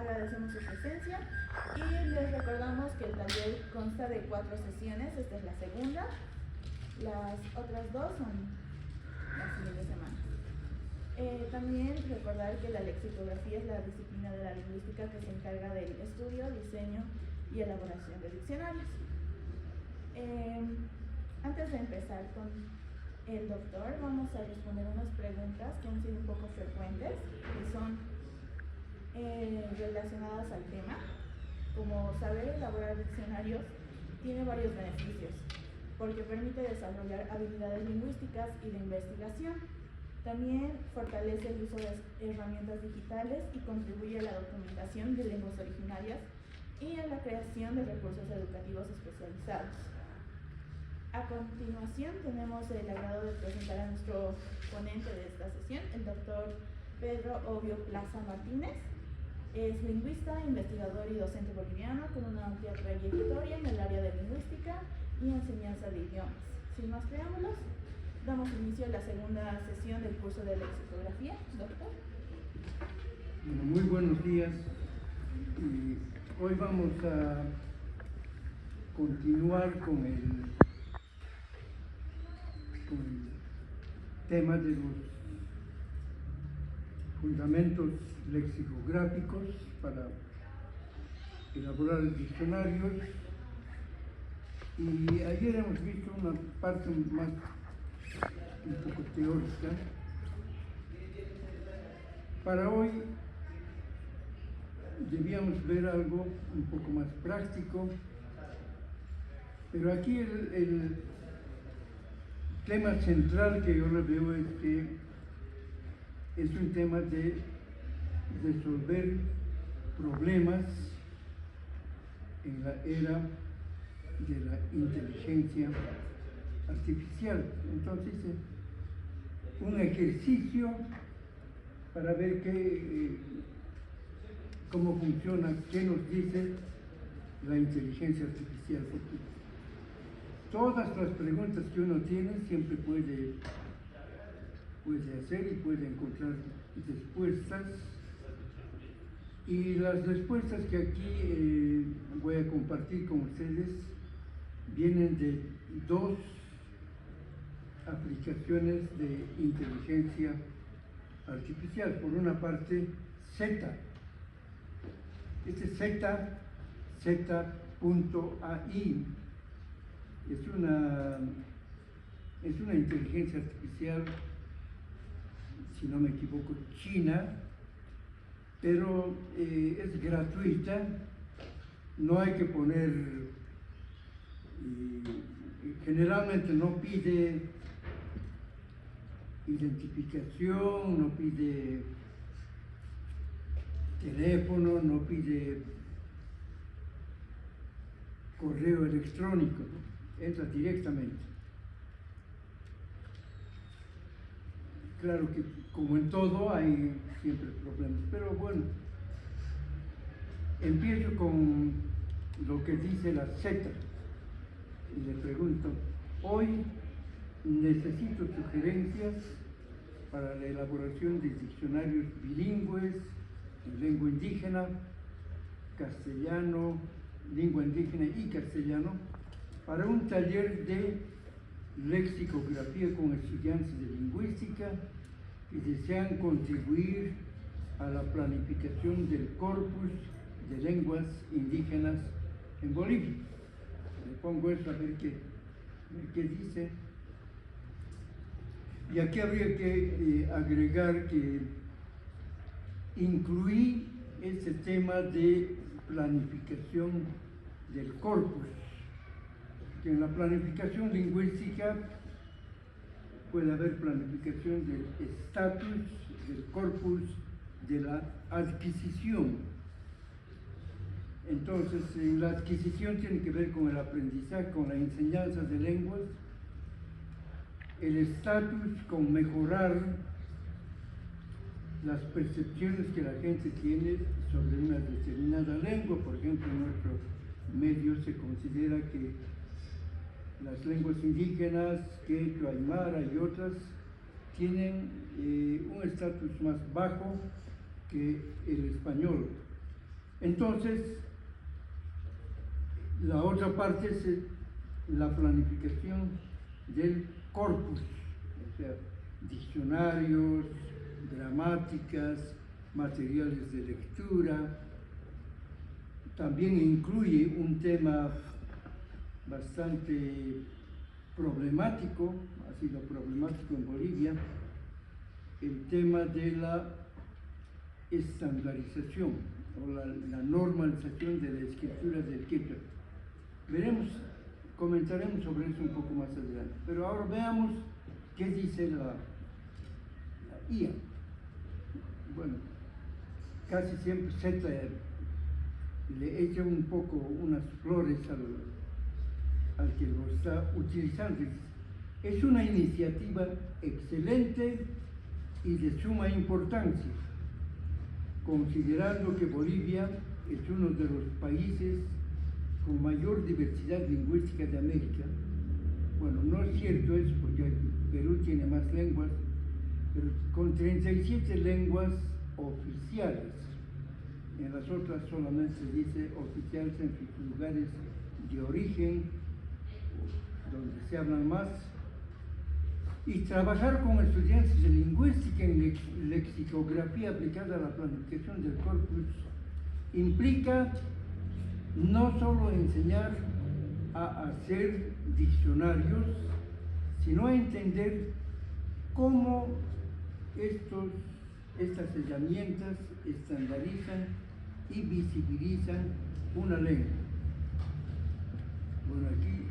agradecemos su presencia y les recordamos que el taller consta de 4 sesiones. Esta es la segunda, las otras 2 son las siguientes semanas. También recordar que la lexicografía es la disciplina de la lingüística que se encarga del estudio, diseño y elaboración de diccionarios. Antes de empezar con el doctor, vamos a responder unas preguntas que han sido un poco frecuentes, que son relacionadas al tema. Como saber elaborar diccionarios tiene varios beneficios, porque permite desarrollar habilidades lingüísticas y de investigación. También fortalece el uso de herramientas digitales y contribuye a la documentación de lenguas originarias y a la creación de recursos educativos especializados. A continuación tenemos el agrado de presentar a nuestro ponente de esta sesión, el doctor Pedro Obvio Plaza Martínez. Es lingüista, investigador y docente boliviano con una amplia trayectoria en el área de lingüística y enseñanza de idiomas. Sin más preámbulos, damos inicio a la segunda sesión del curso de lexicografía. Doctor. Bueno, muy buenos días. Y hoy vamos a continuar con el tema de los fundamentos lexicográficos para elaborar diccionarios. Y ayer hemos visto una parte más un poco teórica. Para hoy debíamos ver algo un poco más práctico, pero aquí el tema central que yo le veo es que es un tema de resolver problemas en la era de la inteligencia artificial. Entonces, un ejercicio para ver cómo funciona, qué nos dice la inteligencia artificial. Porque todas las preguntas que uno tiene siempre puede hacer y puede encontrar respuestas. Y las respuestas que aquí voy a compartir con ustedes vienen de 2 aplicaciones de inteligencia artificial. Por una parte, Zeta. Este Z.ai es una inteligencia artificial, si no me equivoco, china, pero es gratuita. No hay que poner, generalmente no pide identificación, no pide teléfono, no pide correo electrónico, ¿no? Entra directamente. Claro que como en todo hay siempre problemas, pero bueno, empiezo con lo que dice la Z y le pregunto: hoy necesito sugerencias para la elaboración de diccionarios bilingües en lengua indígena, castellano, lengua indígena y castellano, para un taller de lexicografía con estudiantes de lingüística que desean contribuir a la planificación del corpus de lenguas indígenas en Bolivia. Le pongo esto a ver qué dice. Y aquí habría que agregar que incluí este tema de planificación del corpus, que en la planificación lingüística puede haber planificación del estatus, del corpus, de la adquisición. Entonces, la adquisición tiene que ver con el aprendizaje, con la enseñanza de lenguas, el estatus con mejorar las percepciones que la gente tiene sobre una determinada lengua. Por ejemplo, en nuestro medio se considera que las lenguas indígenas, quechua, aymara y otras, tienen un estatus más bajo que el español. Entonces, la otra parte es la planificación del corpus, o sea, diccionarios, gramáticas, materiales de lectura. También incluye un tema bastante problemático, ha sido problemático en Bolivia, el tema de la estandarización o la normalización de la escritura del quechua. Comentaremos sobre eso un poco más adelante, pero ahora veamos qué dice la IA. Bueno, casi siempre Z le echa un poco unas flores al que lo está utilizando. Es una iniciativa excelente y de suma importancia, considerando que Bolivia es uno de los países con mayor diversidad lingüística de América. Bueno, no es cierto eso, porque Perú tiene más lenguas, pero con 37 lenguas oficiales. En las otras solamente se dice oficiales en sus lugares de origen, donde se hablan más. Y trabajar con estudiantes de lingüística en lexicografía aplicada a la planificación del corpus implica no solo enseñar a hacer diccionarios, sino a entender cómo estas herramientas estandarizan y visibilizan una lengua. Bueno, aquí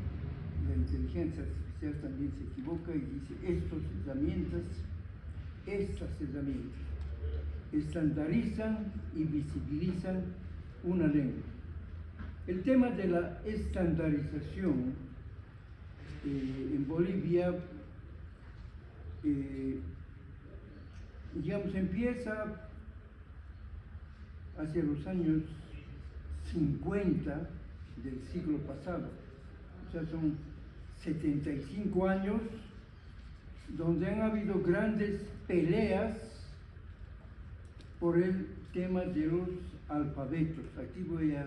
la inteligencia artificial también se equivoca y dice estas herramientas estandarizan y visibilizan una lengua. El tema de la estandarización en Bolivia, digamos, empieza hacia los años 50 del siglo pasado, o sea, son 75 años donde han habido grandes peleas por el tema de los alfabetos. Aquí voy a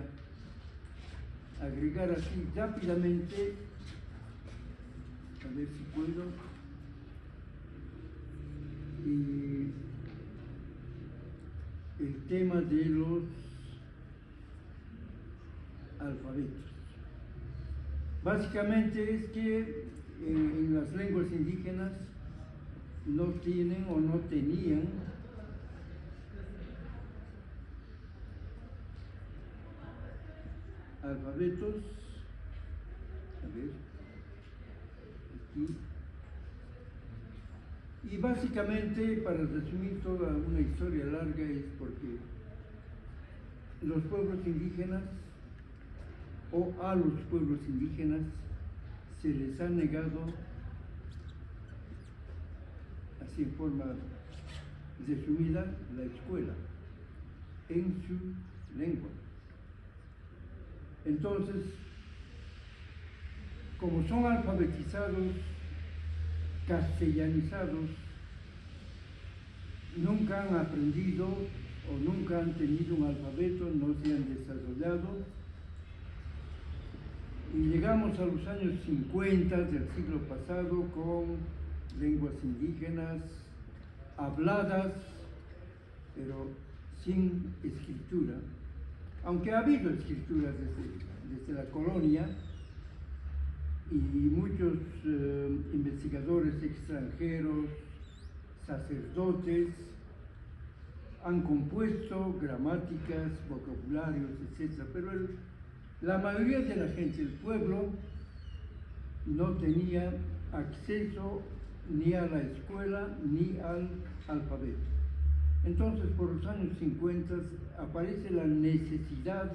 agregar así rápidamente, a ver si puedo, el tema de los alfabetos. Básicamente es que en las lenguas indígenas no tienen o no tenían alfabetos. A ver, aquí. Y básicamente, para resumir toda una historia larga, es porque los pueblos indígenas o a los pueblos indígenas se les ha negado, así en forma resumida, la escuela en su lengua. Entonces, como son alfabetizados, castellanizados, nunca han aprendido o nunca han tenido un alfabeto, no se han desarrollado. Y llegamos a los años 50 del siglo pasado con lenguas indígenas habladas, pero sin escritura, aunque ha habido escritura desde la colonia, y muchos investigadores extranjeros, sacerdotes, han compuesto gramáticas, vocabularios, etc. Pero la mayoría de la gente, el pueblo, no tenía acceso ni a la escuela ni al alfabeto. Entonces, por los años 50 aparece la necesidad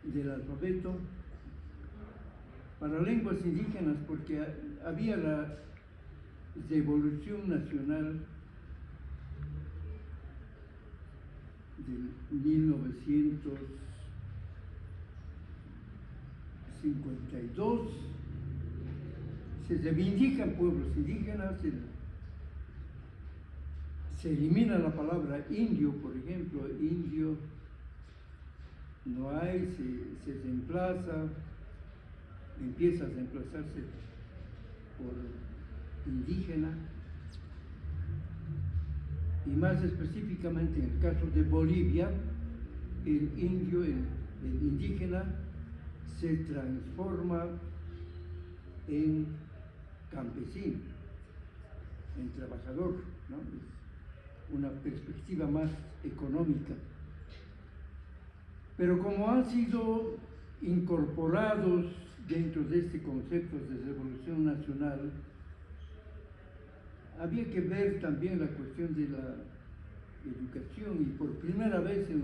del alfabeto para lenguas indígenas, porque había la Revolución Nacional de 1952, se reivindican pueblos indígenas, se elimina la palabra indio, por ejemplo, indio no hay, se reemplaza, empieza a reemplazarse por indígena, y más específicamente en el caso de Bolivia, el indio, el indígena, se transforma en campesino, en trabajador, ¿no? Es una perspectiva más económica. Pero como han sido incorporados dentro de este concepto de revolución nacional, había que ver también la cuestión de la educación, y por primera vez en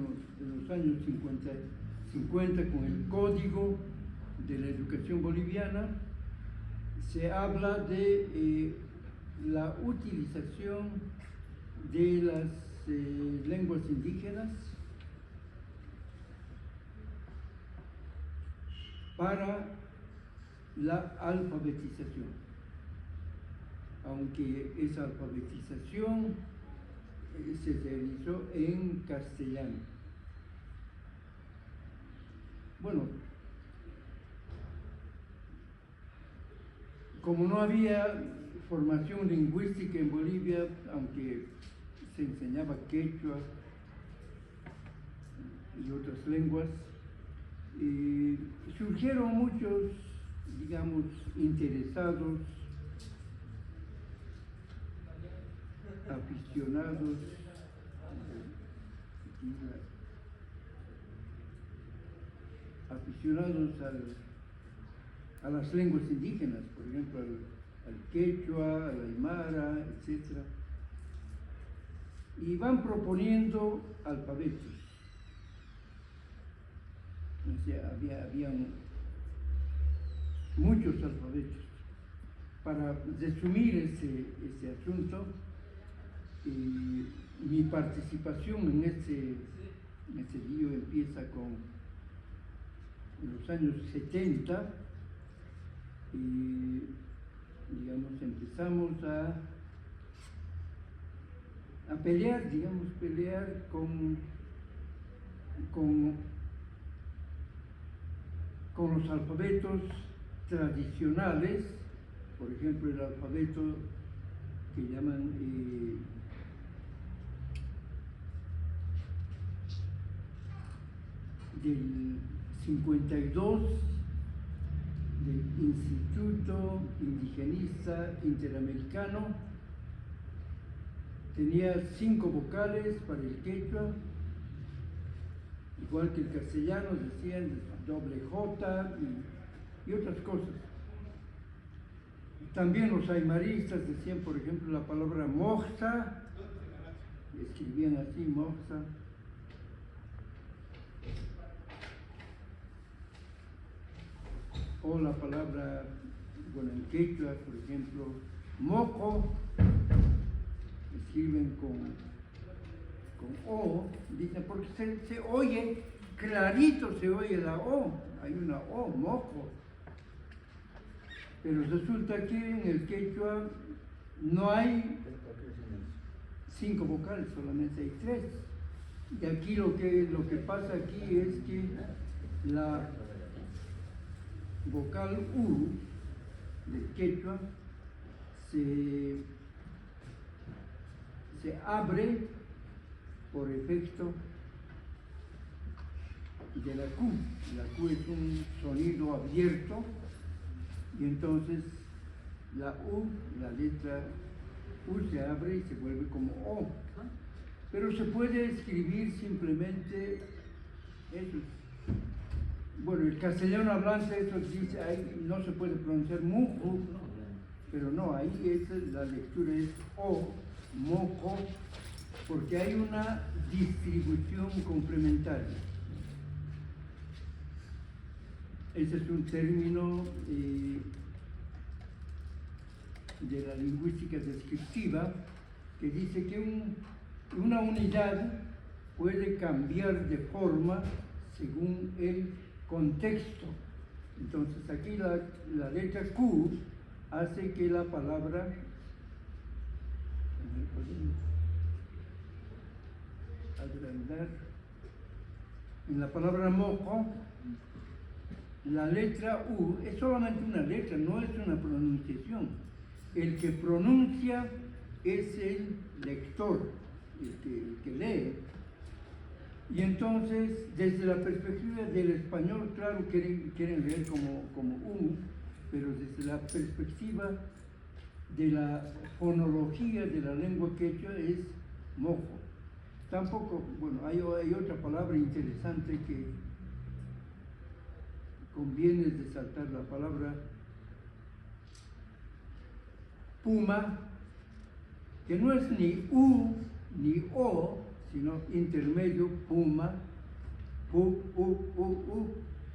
los años 50, con el Código de la Educación Boliviana, se habla de la utilización de las lenguas indígenas para la alfabetización, aunque esa alfabetización se realizó en castellano. Bueno, como no había formación lingüística en Bolivia, aunque se enseñaba quechua y otras lenguas, surgieron muchos, digamos, interesados, aficionados a las lenguas indígenas, por ejemplo, al quechua, al aymara, etc. Y van proponiendo alfabetos. O sea, habían muchos alfabetos. Para resumir este asunto, mi participación en este lío empieza en los años 70, y digamos empezamos a pelear, con los alfabetos tradicionales, por ejemplo el alfabeto que llaman del 52 del Instituto Indigenista Interamericano. Tenía 5 vocales para el quechua, igual que el castellano, decían doble J y otras cosas. También los aymaristas decían, por ejemplo, la palabra moxa, escribían así, moxa. O la palabra, bueno, en quechua, por ejemplo, moco, escriben con O, dicen, porque se oye, clarito se oye la O, hay una O, moco. Pero resulta que en el quechua no hay 5 vocales, solamente hay 3. Y aquí lo que pasa aquí es que la vocal U del quechua se abre por efecto de la Q. La Q es un sonido abierto, y entonces la U, la letra U se abre y se vuelve como O. Pero se puede escribir simplemente eso. Bueno, el castellano hablante eso dice, ahí no se puede pronunciar mujo, pero no, ahí la lectura es O, moco, porque hay una distribución complementaria. Ese es un término de la lingüística descriptiva que dice que una unidad puede cambiar de forma según el contexto. Entonces aquí la letra Q hace que la palabra agrandar. En la palabra moco, la letra U es solamente una letra, no es una pronunciación. El que pronuncia es el lector, el que lee. Y entonces, desde la perspectiva del español, claro, quieren leer como U, pero desde la perspectiva de la fonología de la lengua quechua es mojo. Tampoco, bueno, hay otra palabra interesante que conviene resaltar, la palabra puma, que no es ni U ni O, sino intermedio, puma, pu, u,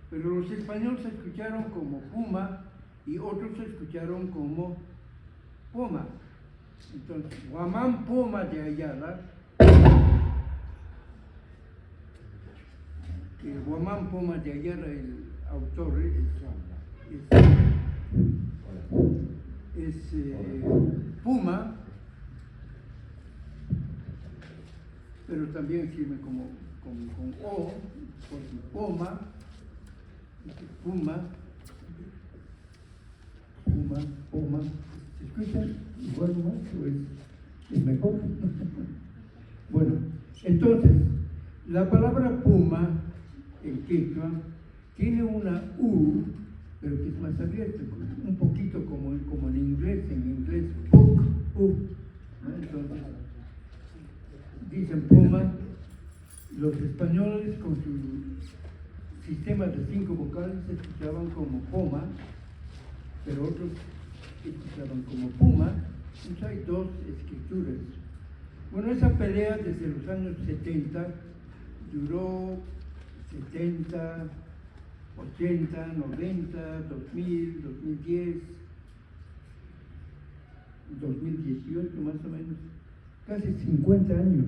pero los españoles escucharon como puma y otros escucharon como puma. Entonces, Guamán Puma de Ayala, que Guamán Puma de Ayala, el autor, es puma, pero también sirve con O, porque poma, puma, ¿se escucha igual más o es mejor? Bueno, entonces, la palabra puma en quechua tiene una U, pero que es más abierta, un poquito como en inglés, puk, ¿no? Entonces, dicen puma, los españoles con su sistema de 5 vocales escuchaban como poma, pero otros escuchaban como puma. Entonces hay dos escrituras. Bueno, esa pelea desde los años 70 duró 70, 80, 90, 2000, 2010, 2018 más o menos, casi 50 años.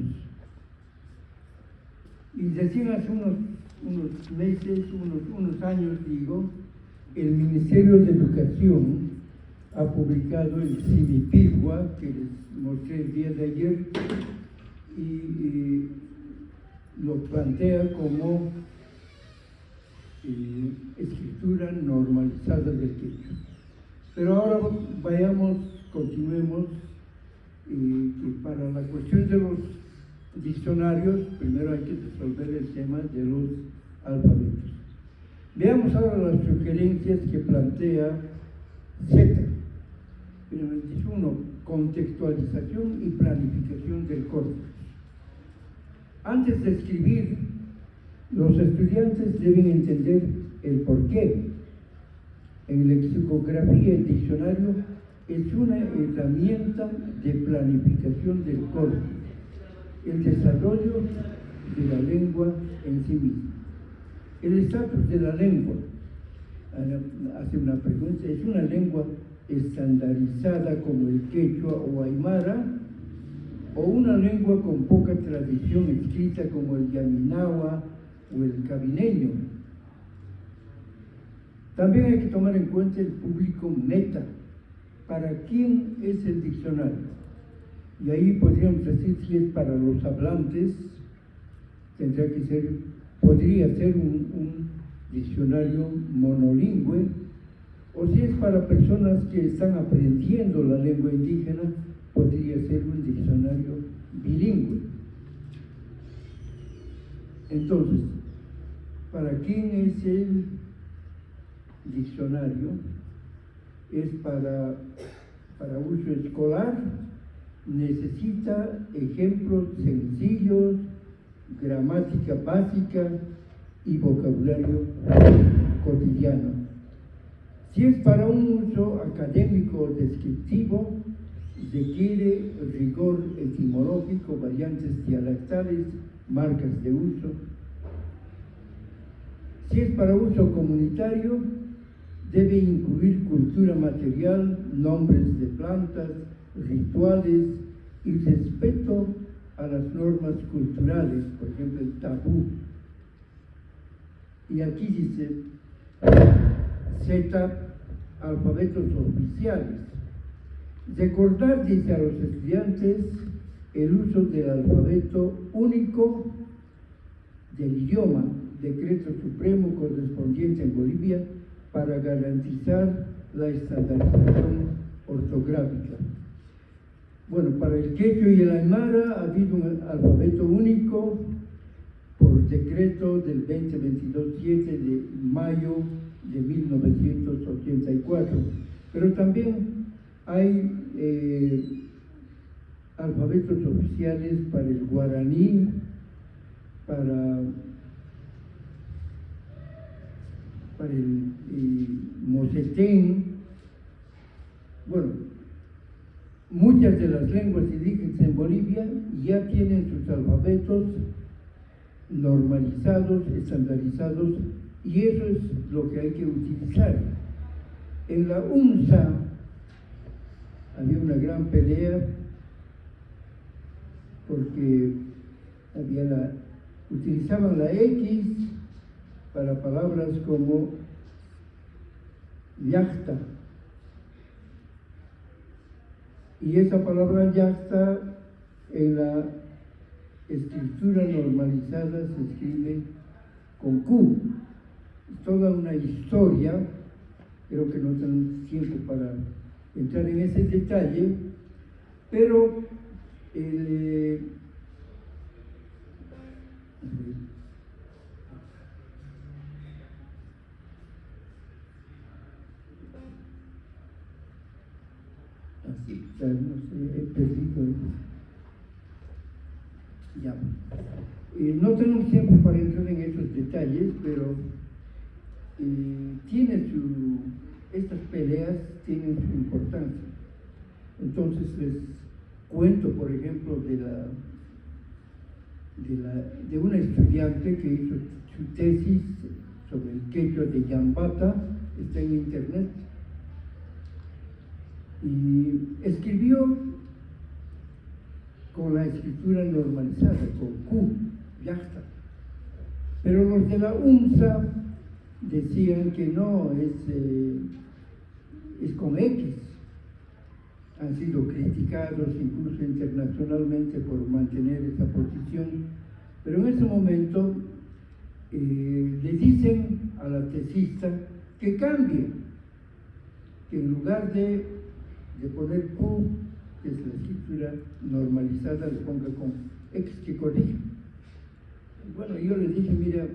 Y recién hace unos meses, unos años digo, el Ministerio de Educación ha publicado el Simipigua, que les mostré el día de ayer, y lo plantea como escritura normalizada del quechua. Pero ahora continuemos, que para la cuestión de los diccionarios, primero hay que resolver el tema de los alfabetos. Veamos ahora las sugerencias que plantea Z. Dice uno, contextualización y planificación del corpus. Antes de escribir, los estudiantes deben entender el porqué. En lexicografía, el diccionario es una herramienta de planificación del corpus, el desarrollo de la lengua en sí misma. El estatus de la lengua, hace una pregunta, ¿es una lengua estandarizada como el quechua o aymara, o una lengua con poca tradición escrita como el yaminagua o el cabineño? También hay que tomar en cuenta el público meta. ¿Para quién es el diccionario? Y ahí podríamos decir, si es para los hablantes, podría ser un diccionario monolingüe, o si es para personas que están aprendiendo la lengua indígena, podría ser un diccionario bilingüe. Entonces, ¿para quién es el diccionario? Es para uso escolar, necesita ejemplos sencillos, gramática básica y vocabulario cotidiano. Si es para un uso académico o descriptivo, requiere rigor etimológico, variantes dialectales, marcas de uso. Si es para uso comunitario, debe incluir cultura material, nombres de plantas, rituales y respeto a las normas culturales, por ejemplo, el tabú. Y aquí dice Z, alfabetos oficiales. Recordar, dice a los estudiantes, el uso del alfabeto único del idioma, decreto supremo correspondiente en Bolivia, para garantizar la estandarización ortográfica. Bueno, para el quechua y el aymara ha habido un alfabeto único por decreto del 2022-7 de mayo de 1984, pero también hay alfabetos oficiales para el guaraní, para el mozetén. Bueno, muchas de las lenguas indígenas en Bolivia ya tienen sus alfabetos normalizados, estandarizados, y eso es lo que hay que utilizar. En la UNSA había una gran pelea porque utilizaban la X para palabras como yachta, y esa palabra yachta en la escritura normalizada se escribe con Q. Es toda una historia, creo que no tenemos tiempo para entrar en ese detalle, pero así, no sé, he perdido ya. No tenemos tiempo para entrar en esos detalles, pero estas peleas tienen su importancia. Entonces les cuento, por ejemplo, de una estudiante que hizo su tesis sobre el quechua de Yambata, está en internet, y escribió con la escritura normalizada, con Q, yachta. Pero los de la UNSA decían que no, es con X. Han sido criticados incluso internacionalmente por mantener esa posición, pero en ese momento le dicen a la tesista que cambie, que en lugar de poner Q, que es la escritura normalizada, le ponga con X, que corrija. Bueno, yo les dije, mira,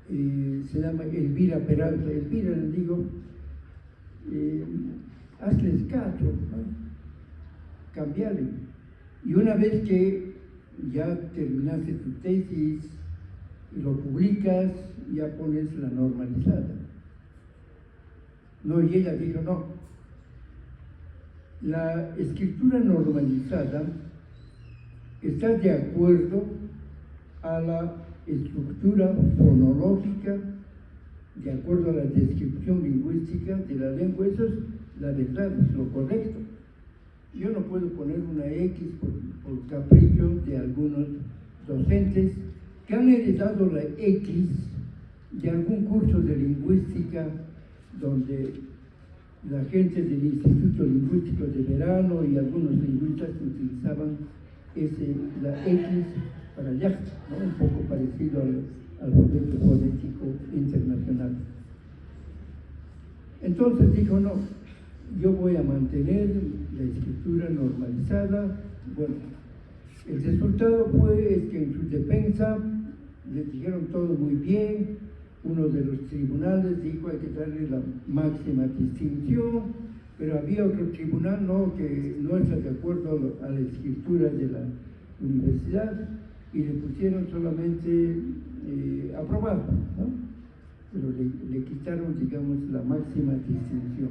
se llama Elvira Peralta. Elvira, le digo, hazles caso, ¿no? Cambiale. Y una vez que ya terminaste tu tesis y lo publicas, ya pones la normalizada. No, y ella dijo, no. La escritura normalizada está de acuerdo a la estructura fonológica, de acuerdo a la descripción lingüística de la lengua. Eso es la verdad, es lo correcto. Yo no puedo poner una X por capricho de algunos docentes que han heredado la X de algún curso de lingüística donde la gente del Instituto Lingüístico de Verano y algunos lingüistas utilizaban la X para yachta, ¿no? Un poco parecido al alfabeto fonético internacional. Entonces dijo, no, yo voy a mantener la escritura normalizada. Bueno, el resultado fue que en su defensa les dijeron todo muy bien. Uno de los tribunales dijo hay que darle la máxima distinción, pero había otro tribunal que no está de acuerdo a la escritura de la universidad y le pusieron solamente aprobado, ¿no? Pero le quitaron, digamos, la máxima distinción.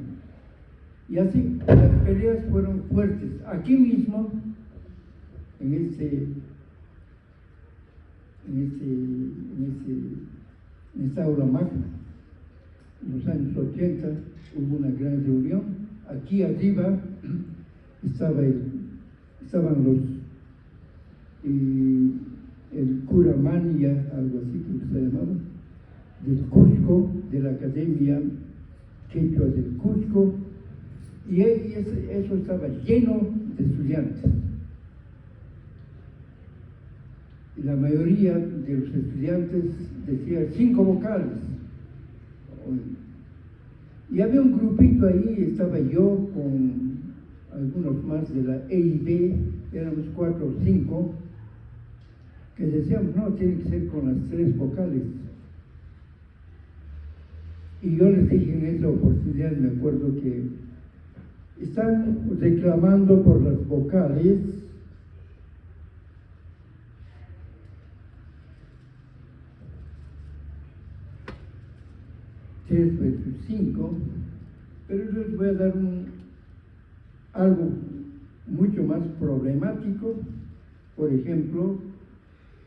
Y así, las peleas fueron fuertes. Aquí mismo, en esta aula magna, en los años 80, hubo una gran reunión. Aquí arriba estaban el cura Mania, algo así que se llamaba, del Cusco, de la Academia Quechua del Cusco, y eso estaba lleno de estudiantes. y la mayoría de los estudiantes decía 5 vocales. Y había un grupito ahí, estaba yo con algunos más de la E y B, éramos 4 o 5, que decíamos, no, tiene que ser con las 3 vocales. Y yo les dije en esa oportunidad, me acuerdo que están reclamando por las vocales, tres versus 5, pero yo les voy a dar algo mucho más problemático. Por ejemplo,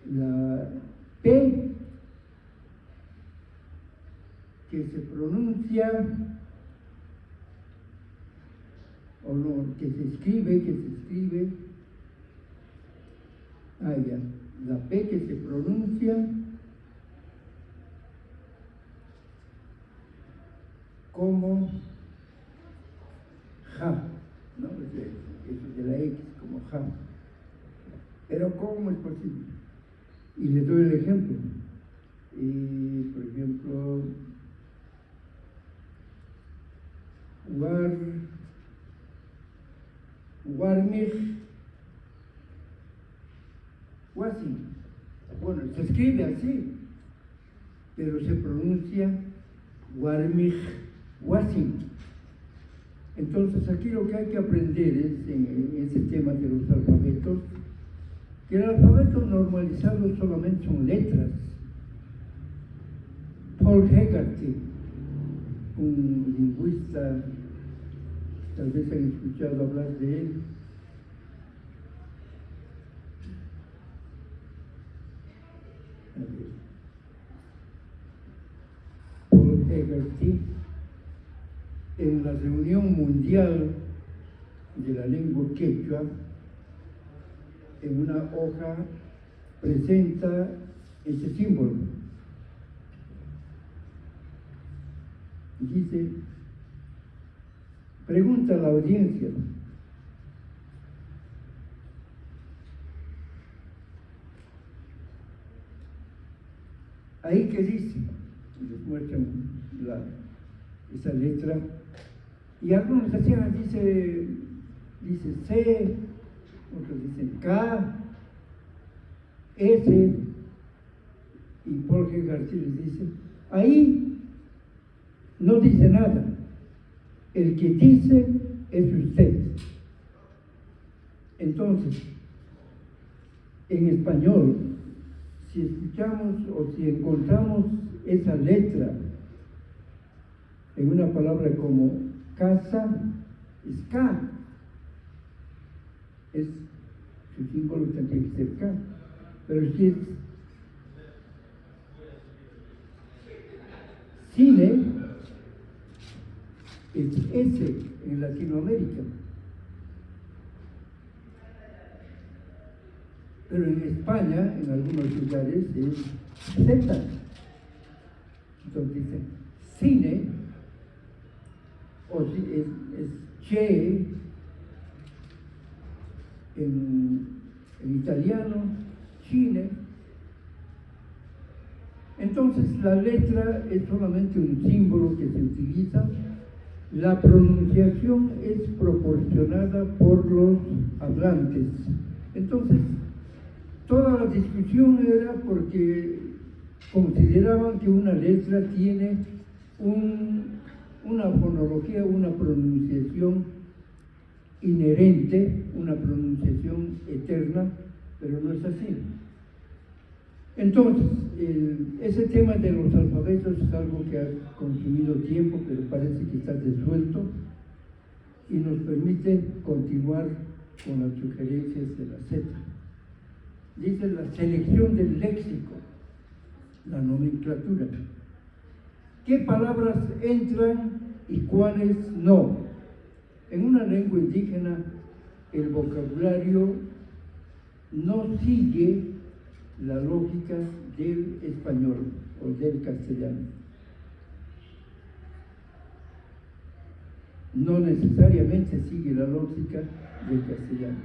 la P, que se pronuncia, o no, que se escribe, ya, la P que se pronuncia como ja, ¿no? Eso de la X como ja. Pero ¿cómo es posible? Y les doy el ejemplo. Por ejemplo, Warmich Wasim. Bueno, se escribe así, pero se pronuncia Warmich Wasim. Entonces aquí lo que hay que aprender es, en ese tema de los alfabetos, que el alfabeto normalizado solamente son letras. Paul Hegarty, un lingüista, tal vez han escuchado hablar de él. Paul Hegarty, en la reunión mundial de la lengua quechua, en una hoja presenta este símbolo. Dice, pregunta a la audiencia, ahí que dice, les muestran esa letra, y algunos hacían, dice C, otros dicen K, S, y Paul Hegarty les dice, ahí no dice nada, el que dice es usted. Entonces, en español, si escuchamos o si encontramos esa letra en una palabra como casa, es K, su símbolo tendría que ser K, pero si es cine, es S en Latinoamérica, pero en España, en algunos lugares, es Z. Entonces dicen cine, o si es che en italiano, cine. Entonces la letra es solamente un símbolo que se utiliza. La pronunciación es proporcionada por los hablantes. Entonces, toda la discusión era porque consideraban que una letra tiene una fonología, una pronunciación inherente, una pronunciación eterna, pero no es así. Entonces, ese tema de los alfabetos es algo que ha consumido tiempo, pero parece que está resuelto y nos permite continuar con las sugerencias de la Z. Dice la selección del léxico, la nomenclatura. ¿Qué palabras entran y cuáles no? En una lengua indígena, el vocabulario no sigue la lógica del español o del castellano. No necesariamente sigue la lógica del castellano.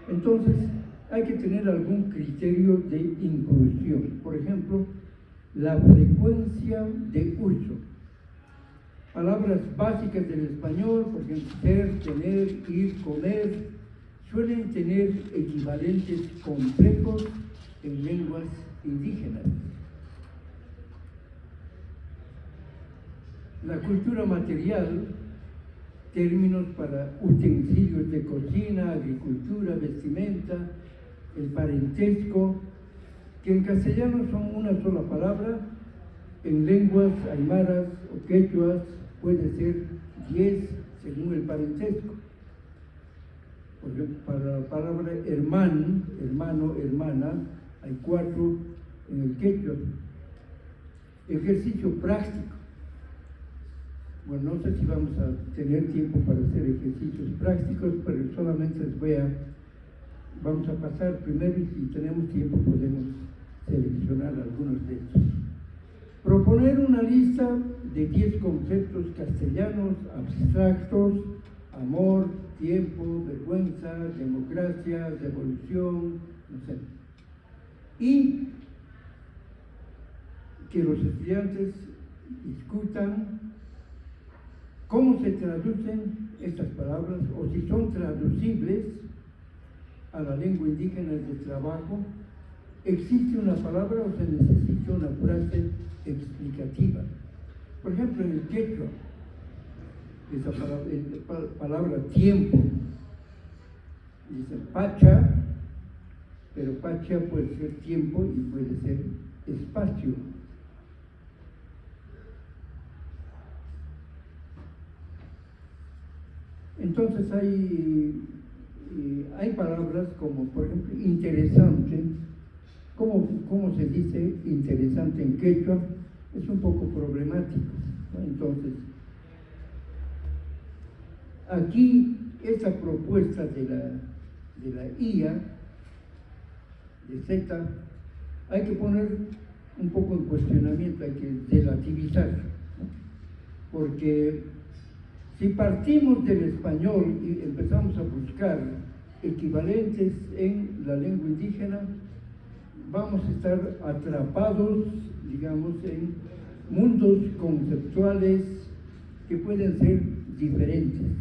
Entonces, hay que tener algún criterio de inclusión. Por ejemplo, la frecuencia de uso. Palabras básicas del español, por ejemplo, ser, tener, ir, comer, suelen tener equivalentes complejos en lenguas indígenas. La cultura material, términos para utensilios de cocina, agricultura, vestimenta, el parentesco, que en castellano son una sola palabra, en lenguas aymaras o quechuas puede ser 10 según el parentesco. Por ejemplo, para la palabra hermano, hermana, hay 4 en el quechua. Ejercicio práctico. Bueno, no sé si vamos a tener tiempo para hacer ejercicios prácticos, pero solamente vamos a pasar primero y si tenemos tiempo podemos seleccionar algunos de estos. Proponer una lista de 10 conceptos castellanos abstractos: amor, tiempo, vergüenza, democracia, devolución, no sé. Y que los estudiantes discutan cómo se traducen estas palabras o si son traducibles a la lengua indígena de trabajo. ¿Existe una palabra o se necesita una frase explicativa? Por ejemplo, en el quechua, esa palabra tiempo, dice pacha, pero pacha puede ser tiempo y puede ser espacio. Entonces hay palabras como, por ejemplo, interesante. ¿Cómo se dice interesante en quechua? Es un poco problemático, ¿no? Entonces, aquí esa propuesta de la IA, de Z, hay que poner un poco en cuestionamiento, hay que relativizar, ¿no? Porque si partimos del español y empezamos a buscar equivalentes en la lengua indígena, vamos a estar atrapados, digamos, en mundos conceptuales que pueden ser diferentes.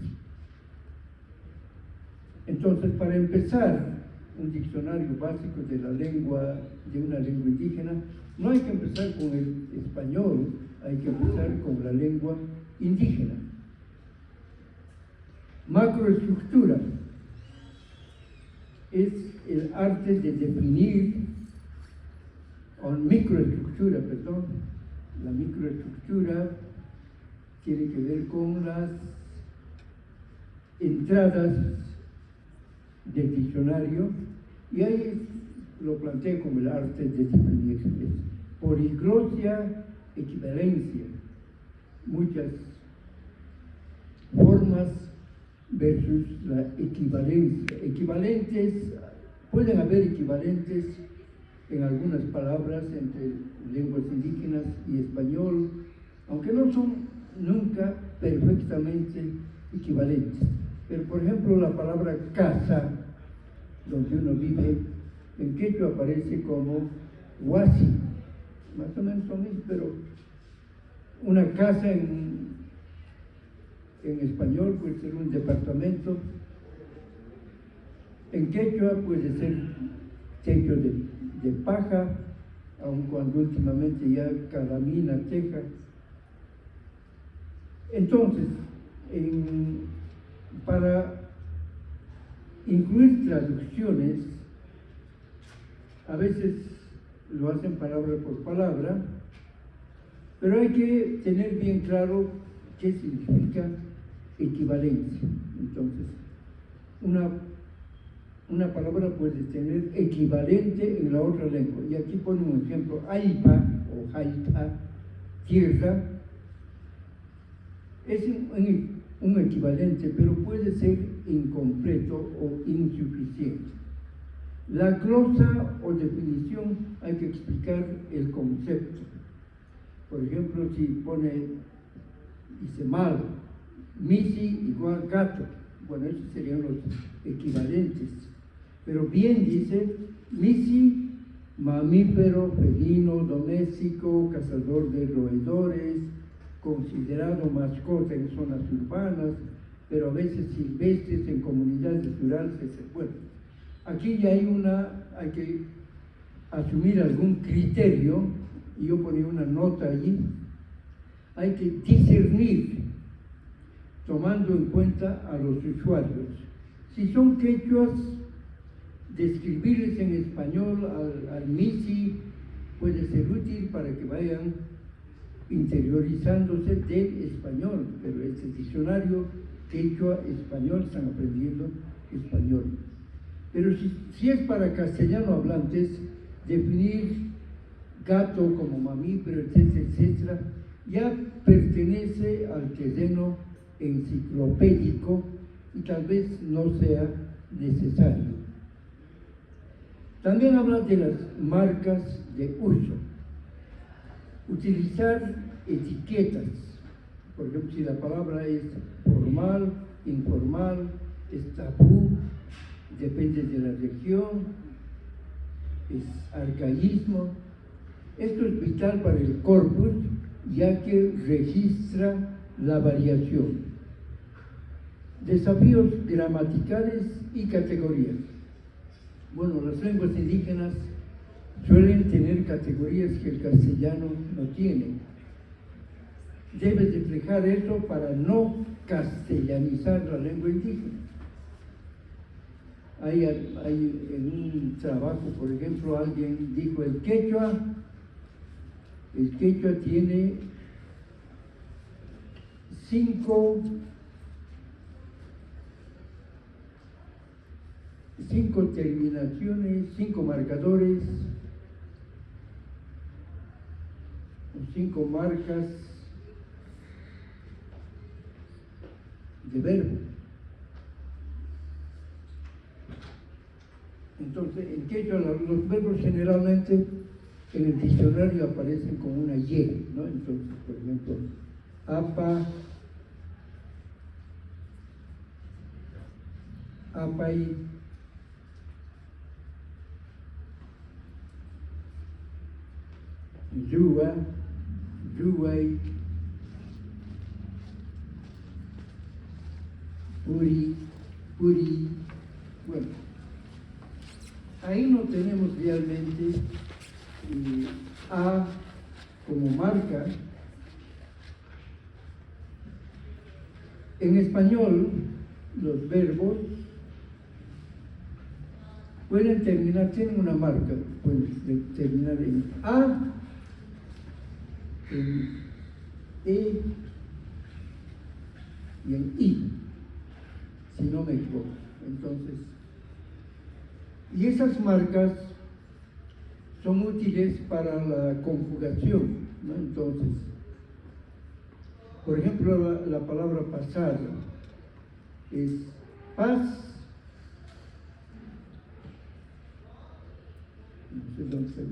Entonces, para empezar un diccionario básico de una lengua indígena, no hay que empezar con el español, hay que empezar con la lengua indígena. Macroestructura es el arte de definir, o microestructura, perdón. La microestructura tiene que ver con las entradas del diccionario, y ahí lo planteé como el arte de definir. Poliglosia, equivalencia, muchas formas versus la equivalencia. Equivalentes, pueden haber equivalentes en algunas palabras entre lenguas indígenas y español, aunque no son nunca perfectamente equivalentes. Pero, por ejemplo, la palabra casa, donde uno vive, en quechua aparece como huasi, más o menos lo mismo, pero una casa en español puede ser un departamento, en quechua puede ser techo de paja, aun cuando últimamente ya calamina, teja. Entonces, para incluir traducciones, a veces lo hacen palabra por palabra, pero hay que tener bien claro qué significa equivalencia. Entonces, una palabra puede tener equivalente en la otra lengua. Y aquí pone un ejemplo: aipa o jaipa, tierra, es un equivalente, pero puede ser incompleto o insuficiente. La glosa o definición, hay que explicar el concepto. Por ejemplo, si dice mal, misi igual gato, bueno, esos serían los equivalentes. Pero bien dice, misi, mamífero, felino, doméstico, cazador de roedores, considerado mascota en zonas urbanas, pero a veces silvestres en comunidades rurales, etc. Bueno, aquí ya hay que asumir algún criterio, y yo ponía una nota allí. Hay que discernir, tomando en cuenta a los usuarios. Si son quechuas, describirles en español al MISI puede ser útil para que vayan interiorizándose del español, pero este diccionario quechua-español están aprendiendo español. Pero si es para castellano hablantes, definir gato como mamífero, etcétera, etcétera, ya pertenece al terreno enciclopédico y tal vez no sea necesario. También habla de las marcas de uso. Utilizar etiquetas, por ejemplo, si la palabra es formal, informal, es tabú, depende de la región, es arcaísmo. Esto es vital para el corpus, ya que registra la variación. Desafíos gramaticales y categorías. Bueno, las lenguas indígenas suelen tener categorías que el castellano no tiene. Debe reflejar eso para no castellanizar la lengua indígena. Hay en un trabajo, por ejemplo, alguien dijo el quechua tiene 5 terminaciones, 5 marcadores, 5 marcas de verbo. Entonces, en quechua los verbos generalmente en el diccionario aparecen con una Y, ¿no? Entonces, por ejemplo, apa, apai, yuwa, yuwai, puri, puri. Bueno, ahí no tenemos realmente A como marca. En español, los verbos pueden terminar, tienen una marca, pueden terminar en A, en E y en I, si no me equivoco. Entonces, y esas marcas son útiles para la conjugación, ¿no? Entonces, por ejemplo, la palabra pasar es paz, no sé dónde está,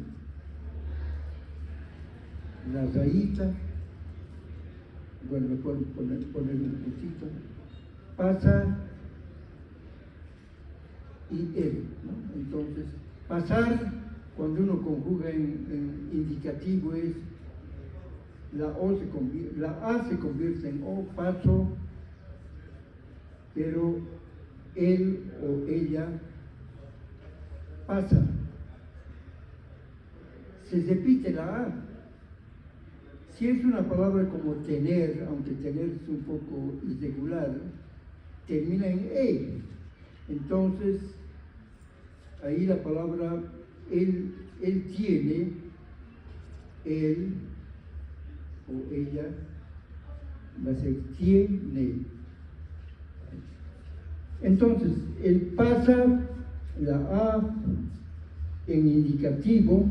la rayita, bueno, me pueden poner un puntito, pasa y él, ¿no? Entonces, pasar, cuando uno conjuga en indicativo, es la A se convierte en O, paso, pero él o ella pasa. Se repite la A. Si es una palabra como tener, aunque tener es un poco irregular, termina en E. Entonces, ahí la palabra él tiene, él o ella va a ser tiene. Entonces, él pasa la A en indicativo,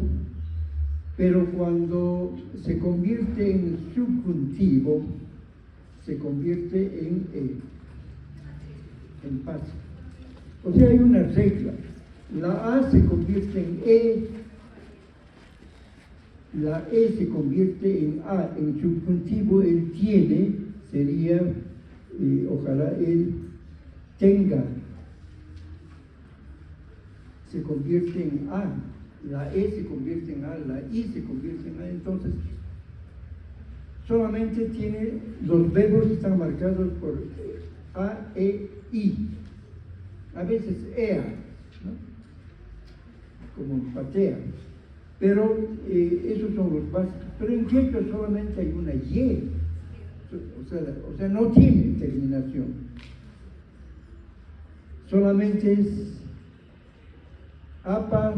pero cuando se convierte en subjuntivo, se convierte en E, en pasa. O sea, hay una regla. La A se convierte en E, la E se convierte en A, en subjuntivo, él tiene, sería, ojalá él tenga. se convierte en A, la E se convierte en A, la I se convierte en A. Entonces, solamente tiene, los verbos están marcados por A, E, I. A veces EA, ¿no? Como patea. Pero esos son los básicos. Pero en quechua solamente hay una Y. O sea, no tiene terminación. Solamente es apa,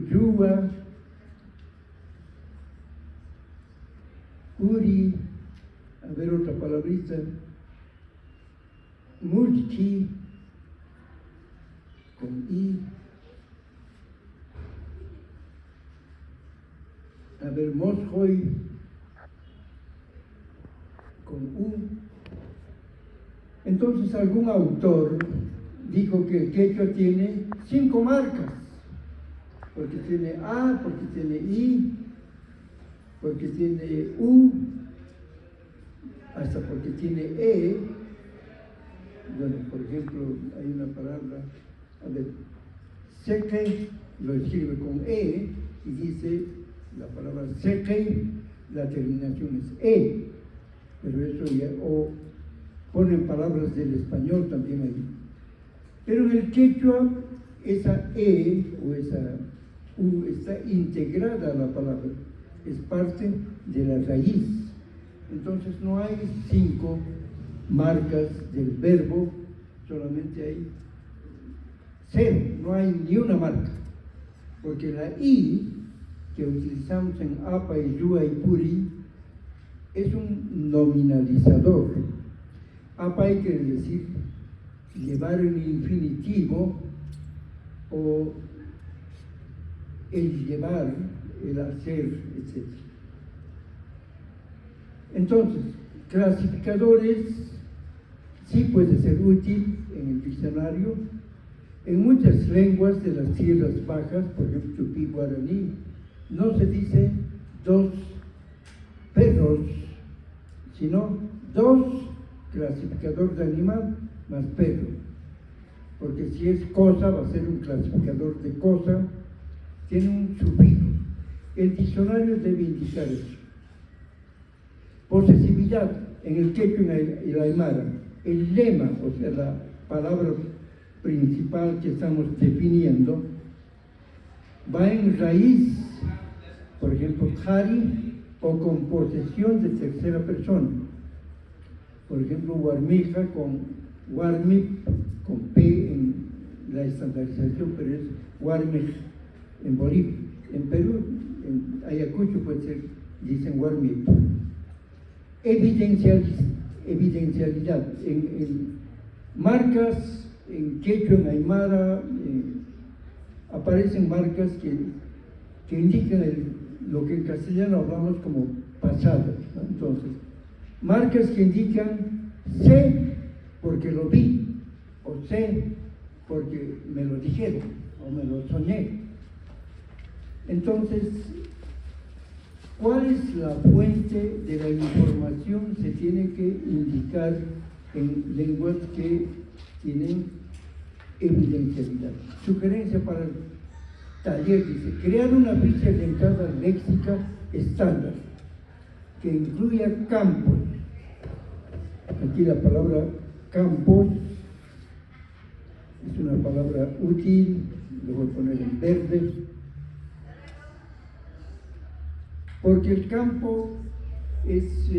yuwa, uri, a ver otra palabrita, multi, con I, a ver, mosjoy, con U. Entonces algún autor dijo que el quechua tiene 5 marcas, porque tiene A, porque tiene I, porque tiene U, hasta porque tiene E. Bueno, por ejemplo, hay una palabra, a ver, seque, lo escribe con E, y dice la palabra seque, la terminación es E, pero eso ya, o ponen palabras del español también ahí. Pero en el quechua, esa E o esa U está integrada a la palabra, es parte de la raíz. Entonces no hay 5 marcas del verbo, solamente hay 0, no hay ni una marca, porque la I que utilizamos en apa y yuwa y puri es un nominalizador. Apa quiere decir llevar en infinitivo o el llevar, el hacer, etc. Entonces, clasificadores sí puede ser útil en el diccionario. En muchas lenguas de las tierras bajas, por ejemplo, tupí guaraní, no se dice 2 perros, sino 2 clasificador de animal más perro, porque si es cosa va a ser un clasificador de cosa, tiene un sufijo. El diccionario debe indicar eso. Posesividad, en el quechua y el aymara, el lema, o sea, la palabra principal que estamos definiendo, va en raíz, por ejemplo, jari, o con posesión de tercera persona. Por ejemplo, Guarmija con Guarmip, con P en la estandarización, pero es Guarmij en Bolivia. En Perú, en Ayacucho puede ser, dicen Guarmip. Evidencialidad, en marcas, en quechua, en aymara, aparecen marcas que indican lo que en castellano hablamos como pasado, ¿no? Entonces, marcas que indican sé porque lo vi, o sé porque me lo dijeron, o me lo soñé. Entonces, ¿cuál es la fuente de la información? Se tiene que indicar en lenguas que tienen evidencialidad. Sugerencia para el taller dice, crear una ficha de entrada léxica estándar que incluya campos. Aquí la palabra campos es una palabra útil, lo voy a poner en verde, porque el campo es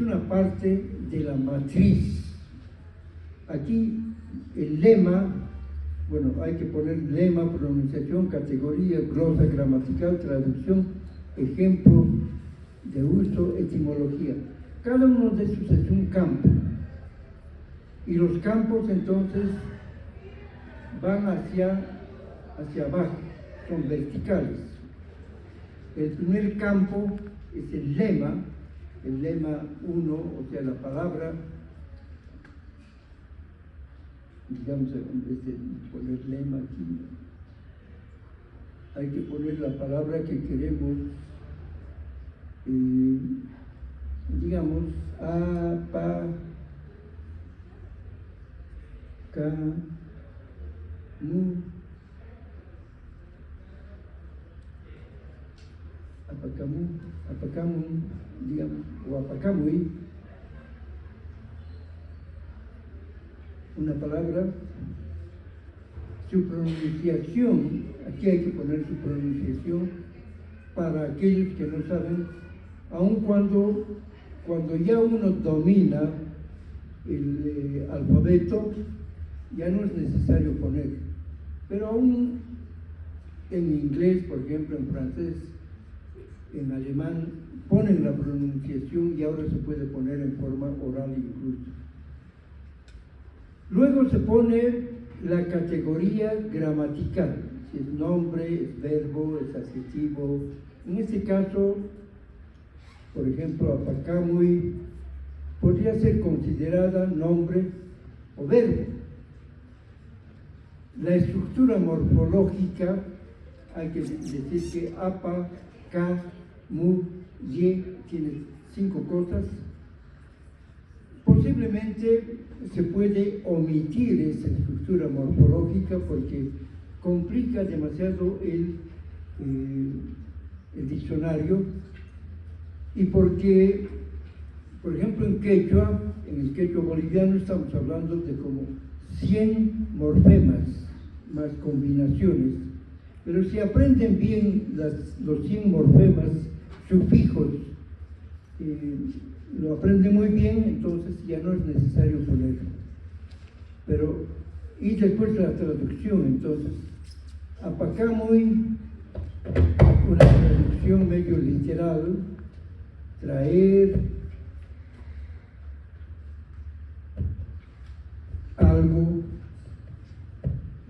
una parte de la matriz. Aquí el lema, bueno, hay que poner lema, pronunciación, categoría, glosa gramatical, traducción, ejemplo de uso, etimología. Cada uno de esos es un campo. Y los campos entonces van hacia abajo, son verticales. El primer campo es el lema 1, o sea, la palabra, digamos, en vez de poner lema aquí, hay que poner la palabra que queremos, digamos, Apacamu, digamos, o apacamui, una palabra, su pronunciación, aquí hay que poner su pronunciación para aquellos que no saben, aun cuando ya uno domina el alfabeto, ya no es necesario poner, pero aún en inglés, por ejemplo, en francés, en alemán, ponen la pronunciación y ahora se puede poner en forma oral incluso. Luego se pone la categoría gramatical, si es nombre, es verbo, es adjetivo. En este caso, por ejemplo, apacamui podría ser considerada nombre o verbo. La estructura morfológica, hay que decir que apa, ka, mu, ye, tiene 5 cosas. Posiblemente se puede omitir esa estructura morfológica porque complica demasiado el diccionario y porque, por ejemplo, en el quechua boliviano estamos hablando de como 100 morfemas más combinaciones, pero si aprenden bien los 100 morfemas, sufijos, lo aprenden muy bien, entonces ya no es necesario ponerlo. Y después la traducción, entonces, apacamui, una traducción medio literal, traer algo,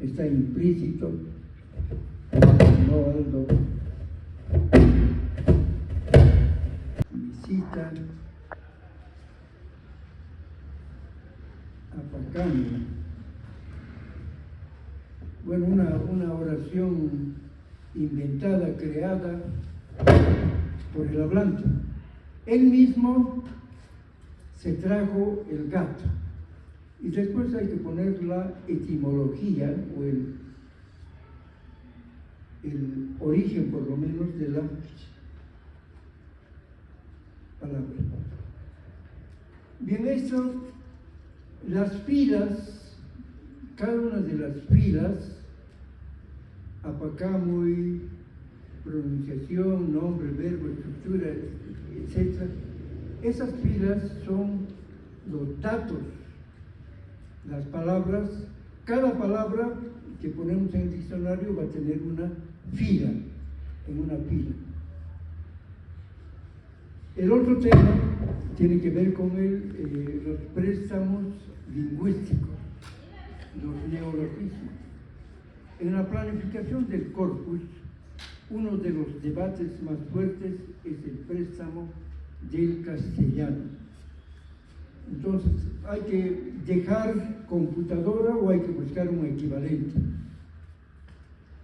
está implícito, no algo, visita, apacamui. Bueno, una oración inventada, creada por el hablante. Él mismo se trajo el gato y después hay que poner la etimología o el origen, por lo menos, de la palabra. Bien, esto, las filas, cada una de las filas, apacamui, pronunciación, nombre, verbo, estructura, etc. Esas filas son los datos, las palabras. Cada palabra que ponemos en el diccionario va a tener una fila, en una fila. El otro tema tiene que ver con los préstamos lingüísticos, los neologismos. En la planificación del corpus, uno de los debates más fuertes es el préstamo del castellano. Entonces, hay que dejar computadora o hay que buscar un equivalente.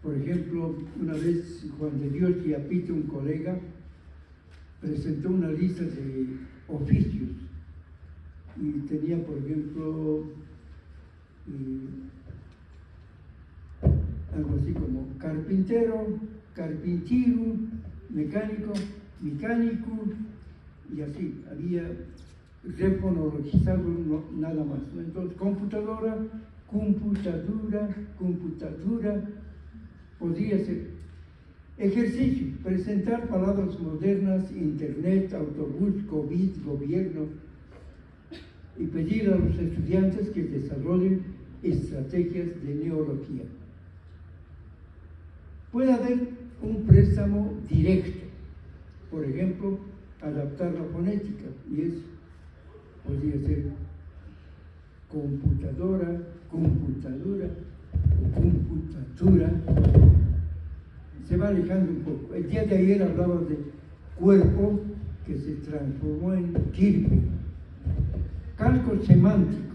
Por ejemplo, una vez Juan de Dios Chiapito, un colega, presentó una lista de oficios y tenía, por ejemplo, algo así como carpintero, carpintiru, mecánico, mecánico, y así, había refonologizado nada más, ¿no? Entonces, computadora, computadura, podría ser. Ejercicio, presentar palabras modernas, internet, autobús, COVID, gobierno, y pedir a los estudiantes que desarrollen estrategias de neología. Puede haber un préstamo directo, por ejemplo, adaptar la fonética, y eso podría ser computadora, computatura, o computatura. Se va alejando un poco. El día de ayer hablaba de cuerpo que se transformó en kirpe. Calco semántico.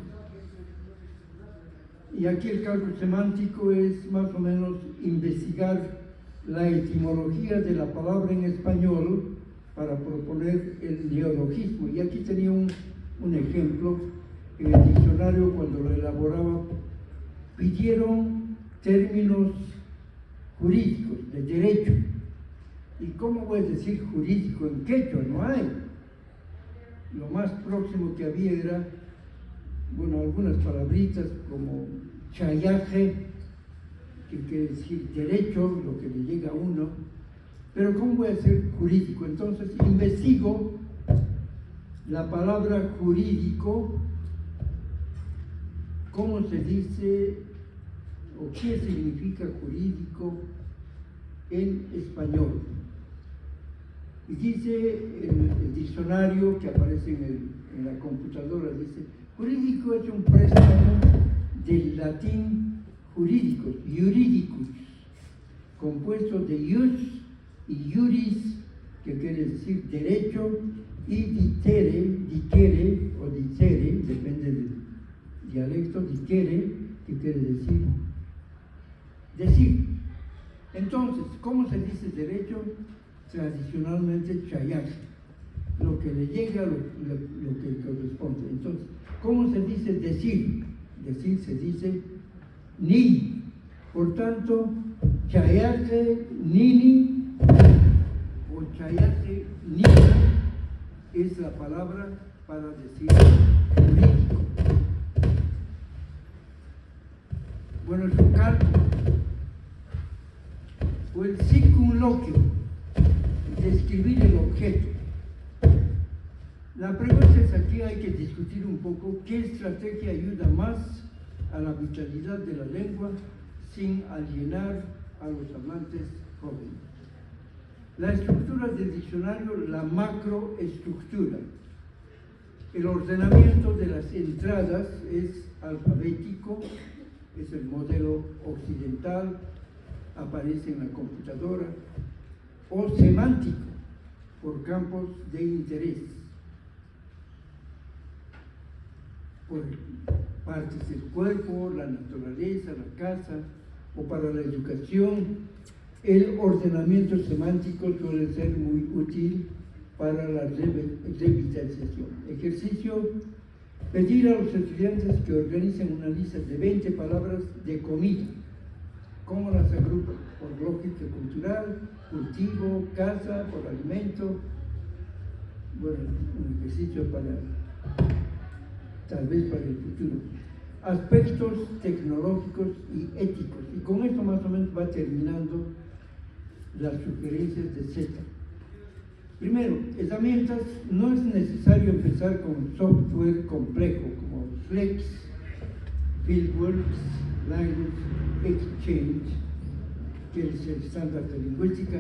Y aquí el cálculo semántico es más o menos investigar la etimología de la palabra en español para proponer el neologismo. Y aquí tenía un ejemplo en el diccionario cuando lo elaboraba, pidieron términos jurídicos, de derecho. ¿Y cómo voy a decir jurídico en quechua? No hay. Lo más próximo que había era, bueno, algunas palabritas como chayaje, que quiere decir derecho, lo que le llega a uno, pero ¿cómo voy a ser jurídico? Entonces investigo la palabra jurídico, cómo se dice o qué significa jurídico en español. Y dice el diccionario que aparece en la computadora, dice, jurídico es un préstamo del latín jurídicos, juridicus, compuesto de ius y juris, que quiere decir derecho, y dicere o dicere, depende del dialecto, dicere, que quiere decir. Entonces, ¿cómo se dice derecho? Tradicionalmente chayaje, lo que le llega, lo que corresponde. Entonces, ¿cómo se dice decir? Decir se dice ni. Por tanto, chayaje nini o chayaje nina es la palabra para decir jurídico. Bueno, el vocablo o el circunloquio, describir el objeto. La pregunta es, aquí hay que discutir un poco qué estrategia ayuda más a la vitalidad de la lengua sin alienar a los hablantes jóvenes. La estructura del diccionario, la macroestructura. El ordenamiento de las entradas es alfabético, es el modelo occidental, aparece en la computadora, o semántico, por campos de interés, por partes del cuerpo, la naturaleza, la casa, o para la educación. El ordenamiento semántico suele ser muy útil para la revitalización. Ejercicio: pedir a los estudiantes que organicen una lista de 20 palabras de comida. ¿Cómo las agrupan? Por lógica cultural, cultivo, casa, por alimento. Bueno, un ejercicio tal vez para el futuro. Aspectos tecnológicos y éticos. Y con esto más o menos va terminando las sugerencias de Z. Primero, herramientas. No es necesario empezar con software complejo como Flex, Fieldworks, Language Exchange, que es el estándar de lingüística,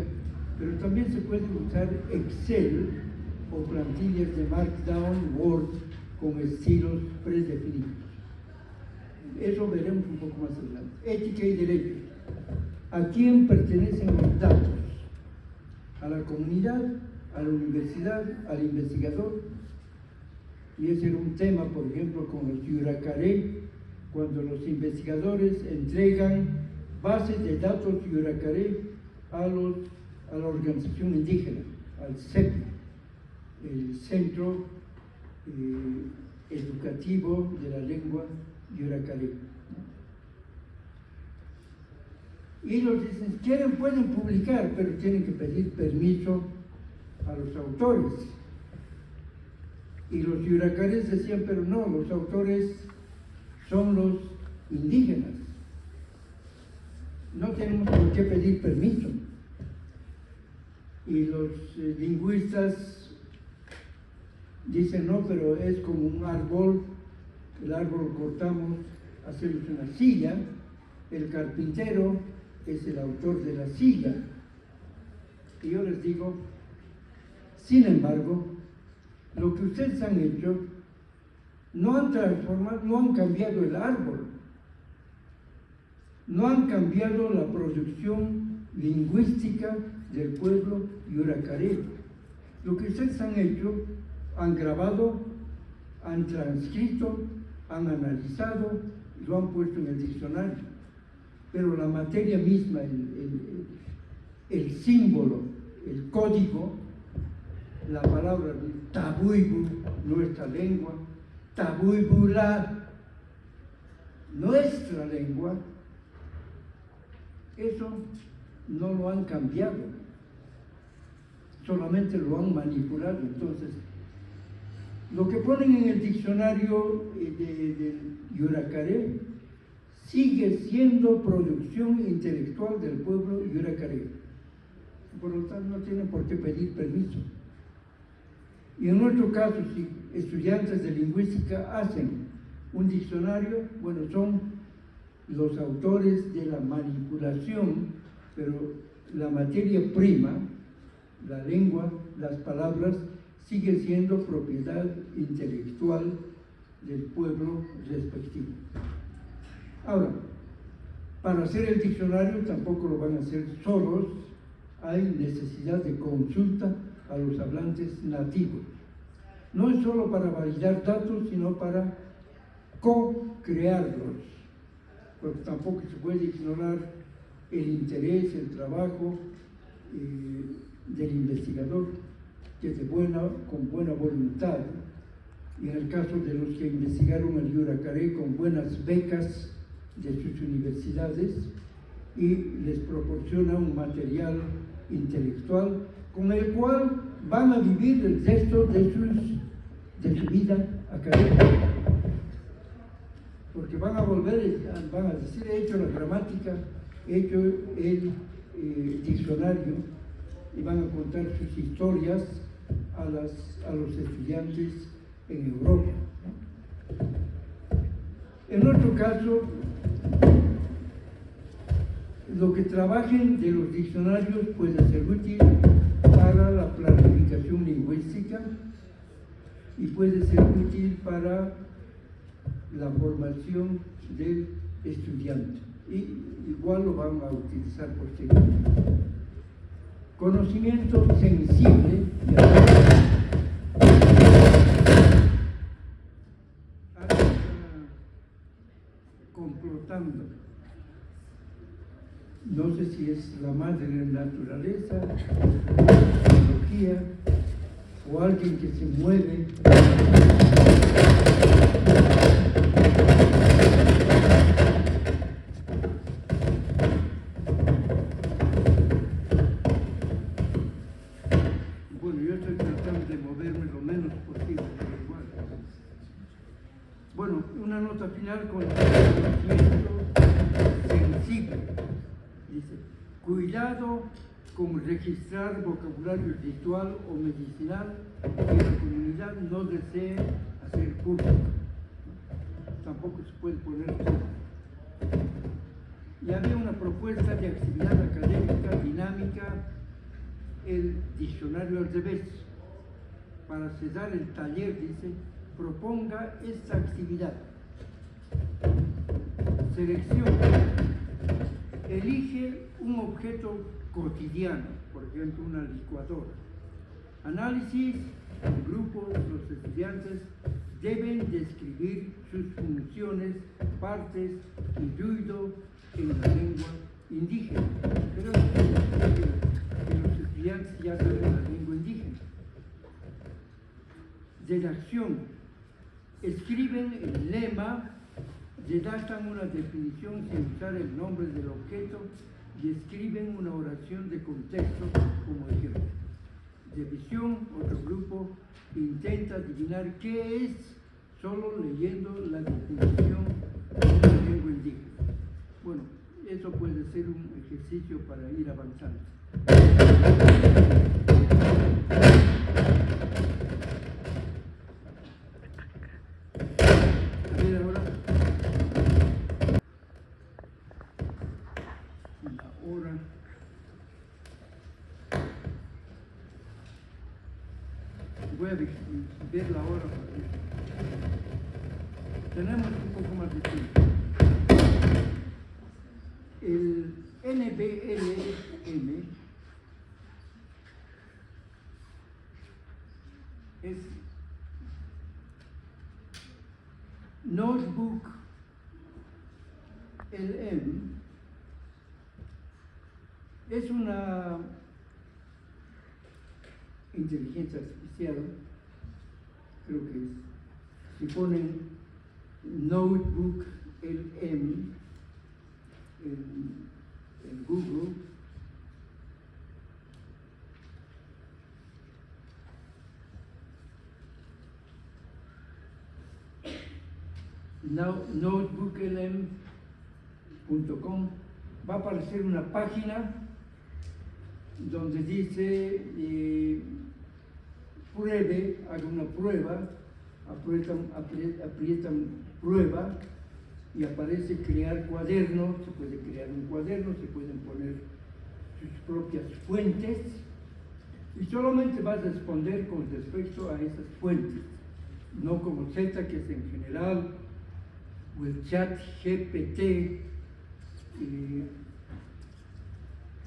pero también se puede usar Excel o plantillas de Markdown, Word, con estilos predefinidos. Eso veremos un poco más adelante. Ética y derecho. ¿A quién pertenecen los datos? ¿A la comunidad? ¿A la universidad? ¿Al investigador? Y ese era un tema, por ejemplo, con los Yuracaré, cuando los investigadores entregan bases de datos Yuracaré a la organización indígena, al CEP, el Centro Educativo de la Lengua Yuracaré. Y ellos dicen, quieren, pueden publicar, pero tienen que pedir permiso a los autores. Y los Yuracarés decían, pero no, los autores son los indígenas. No tenemos por qué pedir permiso. Y los lingüistas dicen, no, pero es como un árbol, el árbol lo cortamos, hacemos una silla, el carpintero es el autor de la silla. Y yo les digo, sin embargo, lo que ustedes han hecho, no han transformado, no han cambiado el árbol, no han cambiado la producción lingüística del pueblo Yuracaré. Lo que ustedes han hecho, han grabado, han transcrito, han analizado, lo han puesto en el diccionario. Pero la materia misma, el símbolo, el código, la palabra tabuibu, nuestra lengua, tabuibula, nuestra lengua, eso no lo han cambiado, solamente lo han manipulado. Entonces, lo que ponen en el diccionario del Yuracaré sigue siendo producción intelectual del pueblo yuracaré. Por lo tanto, no tienen por qué pedir permiso. Y en nuestro caso, si estudiantes de lingüística hacen un diccionario, bueno, son los autores de la manipulación, pero la materia prima, la lengua, las palabras, sigue siendo propiedad intelectual del pueblo respectivo. Ahora, para hacer el diccionario tampoco lo van a hacer solos, hay necesidad de consulta a los hablantes nativos. No es solo para validar datos, sino para co-crearlos, porque tampoco se puede ignorar el interés, el trabajo del investigador, que con buena voluntad, y en el caso de los que investigaron el Yuracaré con buenas becas de sus universidades, y les proporciona un material intelectual con el cual van a vivir el resto de su vida académica. Porque van a volver, van a decir, he hecho la gramática, he hecho el diccionario, y van a contar sus historias a los estudiantes en Europa, ¿no? En otro caso, lo que trabajen de los diccionarios puede ser útil para la planificación lingüística y puede ser útil para la formación del estudiante, y igual lo van a utilizar posteriormente. Conocimiento sensible complotando. No sé si es la madre de la naturaleza, la tecnología, o alguien que se mueve. Bueno, yo estoy tratando de moverme lo menos posible, pero igual. Bueno, una nota final con el conocimiento sensible. Dice, cuidado con registrar vocabulario ritual o medicinal que la comunidad no desee hacer público. Tampoco se puede poner todo. Y había una propuesta de actividad académica dinámica, el diccionario al revés. Para cerrar el taller, dice, proponga esta actividad. Selección. Elige un objeto cotidiano, por ejemplo, una licuadora. Análisis. En grupo, los estudiantes deben describir sus funciones, partes y ruido en la lengua indígena. Pero que los estudiantes ya saben la lengua indígena. Redacción. Escriben el lema, redactan una definición sin usar el nombre del objeto y escriben una oración de contexto como ejemplo. Revisión, otro grupo intenta adivinar qué es solo leyendo la definición de la lengua indígena. Bueno, eso puede ser un ejercicio para ir avanzando. A ver ahora. La hora. Voy a ver la hora. Tenemos un poco más de tiempo. El NBLM es Notebook LM, es una inteligencia artificial, creo que es, si ponen Notebook el M en Google. notebooklm.com va a aparecer una página donde dice pruebe, haga una prueba, aprietan prueba y aparece crear cuaderno. Se puede crear un cuaderno, se pueden poner sus propias fuentes y solamente vas a responder con respecto a esas fuentes, no como Z, que es en general, o el chat GPT,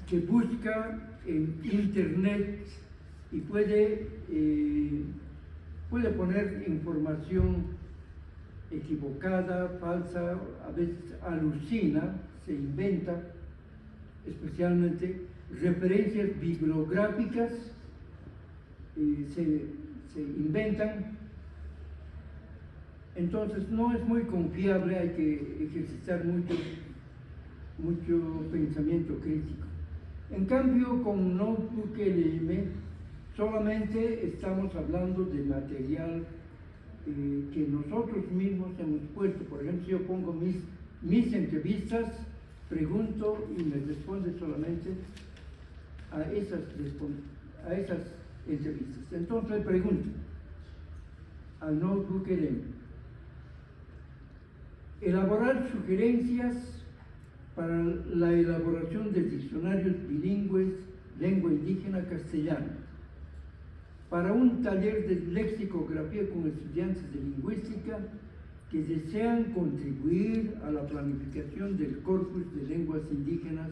que busca en internet y puede poner información equivocada, falsa, a veces alucina, se inventa, especialmente referencias bibliográficas, se inventan. Entonces no es muy confiable, hay que ejercitar mucho pensamiento crítico. En cambio, con notebooklm solamente estamos hablando de material que nosotros mismos hemos puesto. Por ejemplo, si yo pongo mis entrevistas, pregunto y me responde solamente a esas entrevistas. Entonces le pregunto al notebooklm: elaborar sugerencias para la elaboración de diccionarios bilingües, lengua indígena castellana, para un taller de lexicografía con estudiantes de lingüística que desean contribuir a la planificación del corpus de lenguas indígenas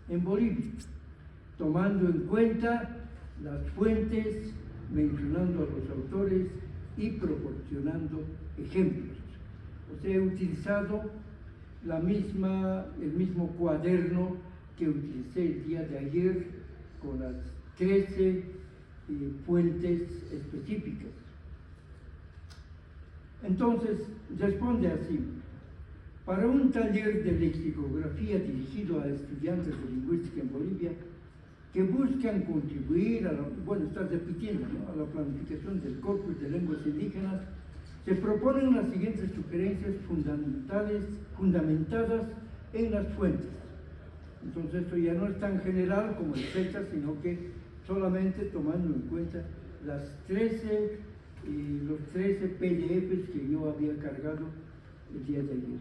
en Bolivia, tomando en cuenta las fuentes, mencionando a los autores y proporcionando ejemplos. O sea, he utilizado el mismo cuaderno que utilicé el día de ayer con las 13 fuentes específicas. Entonces, responde así: para un taller de lexicografía dirigido a estudiantes de lingüística en Bolivia que buscan contribuir a la planificación del corpus de lenguas indígenas, se proponen las siguientes sugerencias fundamentadas en las fuentes. Entonces esto ya no es tan general como el Z, sino que solamente tomando en cuenta los 13 PDFs que yo había cargado el día de ayer.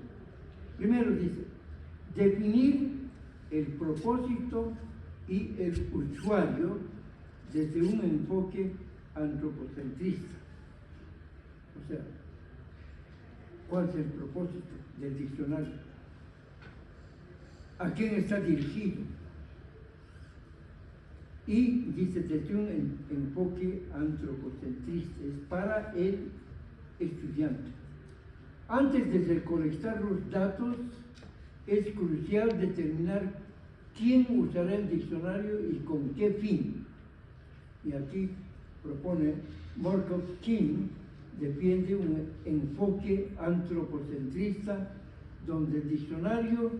Primero dice: definir el propósito y el usuario desde un enfoque antropocentrista. O sea, ¿cuál es el propósito del diccionario? ¿A quién está dirigido? Y dice, desde un enfoque antropocentrista, es para el estudiante. Antes de recolectar los datos, es crucial determinar quién usará el diccionario y con qué fin. Y aquí propone Morkov-Kim, defiende un enfoque antropocentrista donde el diccionario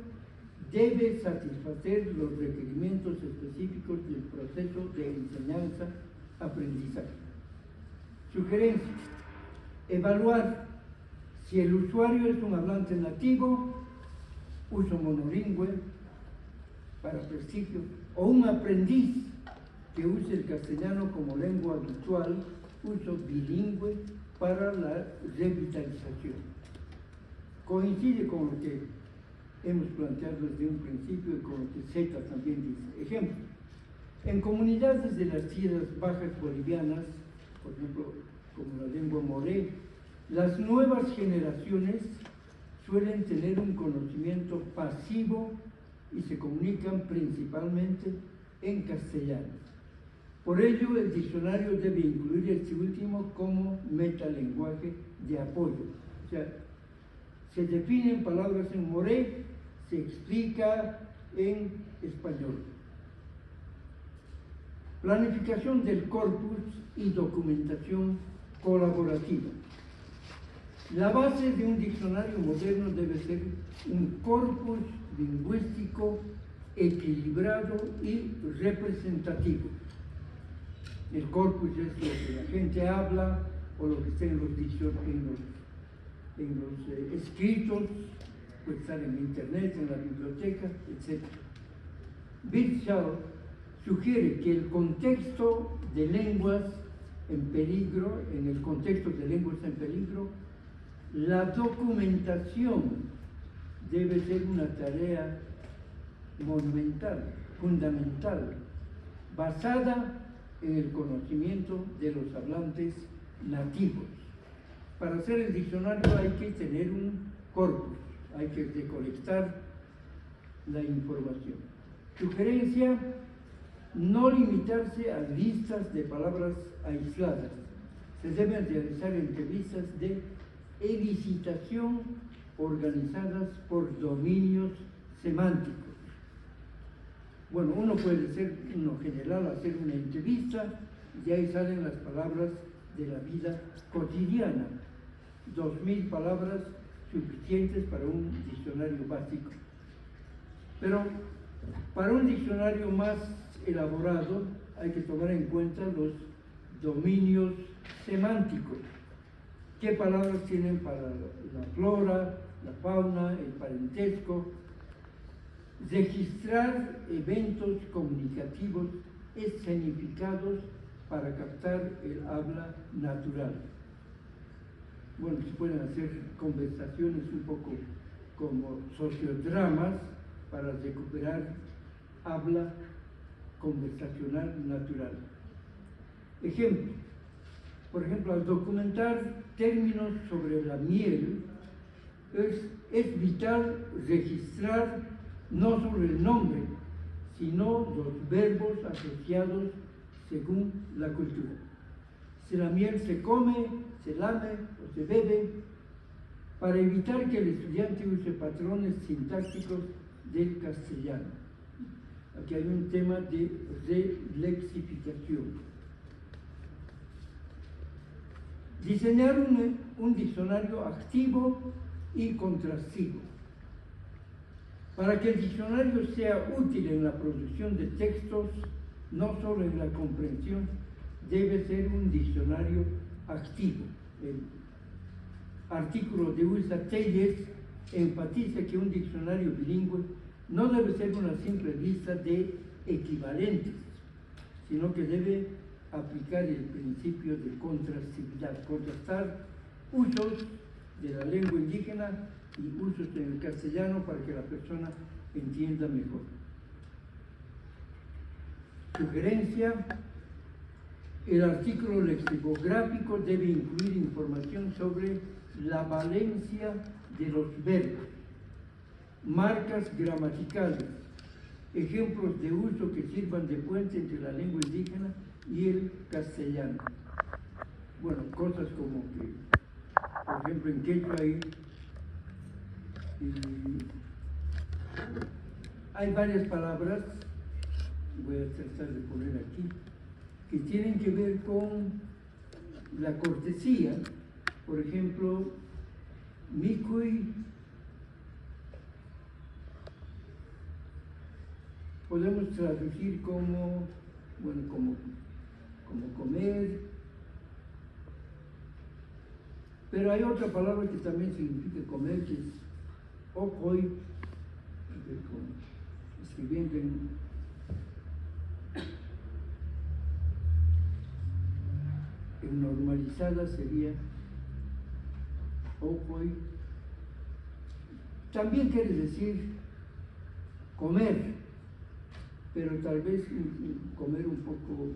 debe satisfacer los requerimientos específicos del proceso de enseñanza-aprendizaje. Sugerencia: evaluar si el usuario es un hablante nativo, uso monolingüe para prestigio, o un aprendiz que use el castellano como lengua habitual, uso bilingüe para la revitalización. Coincide con lo que hemos planteado desde un principio y con lo que Z también dice. Ejemplo: en comunidades de las tierras bajas bolivianas, por ejemplo, como la lengua moré, las nuevas generaciones suelen tener un conocimiento pasivo y se comunican principalmente en castellano. Por ello, el diccionario debe incluir este último como metalenguaje de apoyo. O sea, se definen palabras en moré, se explica en español. Planificación del corpus y documentación colaborativa. La base de un diccionario moderno debe ser un corpus lingüístico equilibrado y representativo. El corpus es lo que la gente habla o lo que está en los escritos, puede estar en internet, en la biblioteca, etc. Birchall sugiere que el contexto de lenguas en peligro, en el contexto de lenguas en peligro, la documentación debe ser una tarea monumental, fundamental, basada en el conocimiento de los hablantes nativos. Para hacer el diccionario hay que tener un corpus, hay que recolectar la información. Sugerencia: no limitarse a listas de palabras aisladas. Se deben realizar entrevistas de elicitación organizadas por dominios semánticos. Bueno, uno puede ser, uno general, hacer una entrevista y ahí salen las palabras de la vida cotidiana. 2000 palabras suficientes para un diccionario básico. Pero para un diccionario más elaborado hay que tomar en cuenta los dominios semánticos. ¿Qué palabras tienen para la flora, la fauna, el parentesco? Registrar eventos comunicativos escenificados para captar el habla natural. Bueno, se pueden hacer conversaciones un poco como sociodramas para recuperar habla conversacional natural. Ejemplo: por ejemplo, al documentar términos sobre la miel, es vital registrar no solo el nombre, sino los verbos asociados según la cultura. Si la miel se come, se lame o se bebe, para evitar que el estudiante use patrones sintácticos del castellano. Aquí hay un tema de relexificación. Diseñar un diccionario activo y contrastivo. Para que el diccionario sea útil en la producción de textos, no solo en la comprensión, debe ser un diccionario activo. El artículo de Ulsa Telles enfatiza que un diccionario bilingüe no debe ser una simple lista de equivalentes, sino que debe aplicar el principio de contrastividad, contrastar usos de la lengua indígena y usos en el castellano para que la persona entienda mejor. Sugerencia: el artículo lexicográfico debe incluir información sobre la valencia de los verbos, marcas gramaticales, ejemplos de uso que sirvan de puente entre la lengua indígena y el castellano. Bueno, cosas como que, por ejemplo, en quechua hay varias palabras, voy a tratar de poner aquí, que tienen que ver con la cortesía. Por ejemplo, micuy, podemos traducir como, bueno, como comer, pero hay otra palabra que también significa comer, que es ocoy, escribiendo en normalizada sería ocoy. También quiere decir comer, pero tal vez comer un poco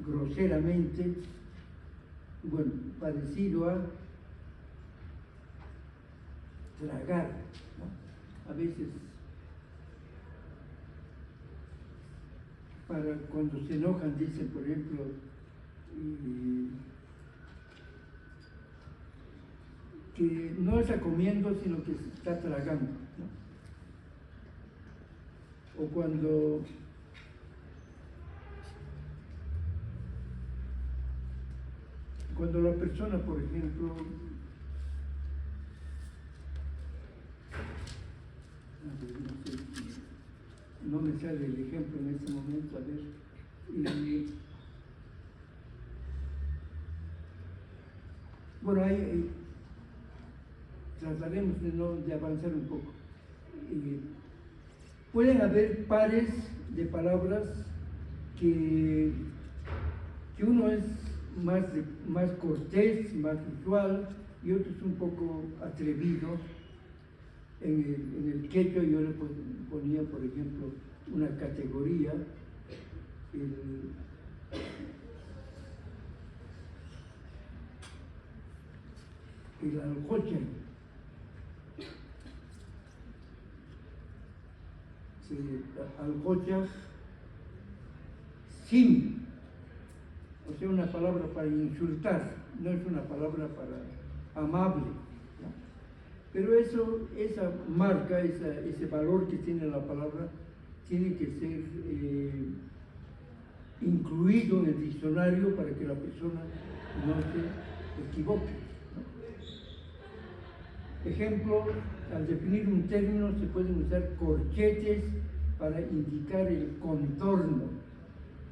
groseramente, bueno, parecido a tragar, ¿no? A veces, para cuando se enojan, dicen, por ejemplo, que no está comiendo, sino que se está tragando, ¿no? O cuando Cuando la persona, por ejemplo, no me sale el ejemplo en este momento, a ver, bueno, ahí trataremos de avanzar un poco. Pueden haber pares de palabras que uno es más cortés, más usual, y otro es un poco atrevido. En el quechua yo le ponía, por ejemplo, una categoría, el aljocha. Aljocha sin, o sea, una palabra para insultar, no es una palabra para amable, ¿no? Pero esa marca, ese valor que tiene la palabra, tiene que ser incluido en el diccionario para que la persona no se equivoque, ¿no? Ejemplo, al definir un término se pueden usar corchetes para indicar el contorno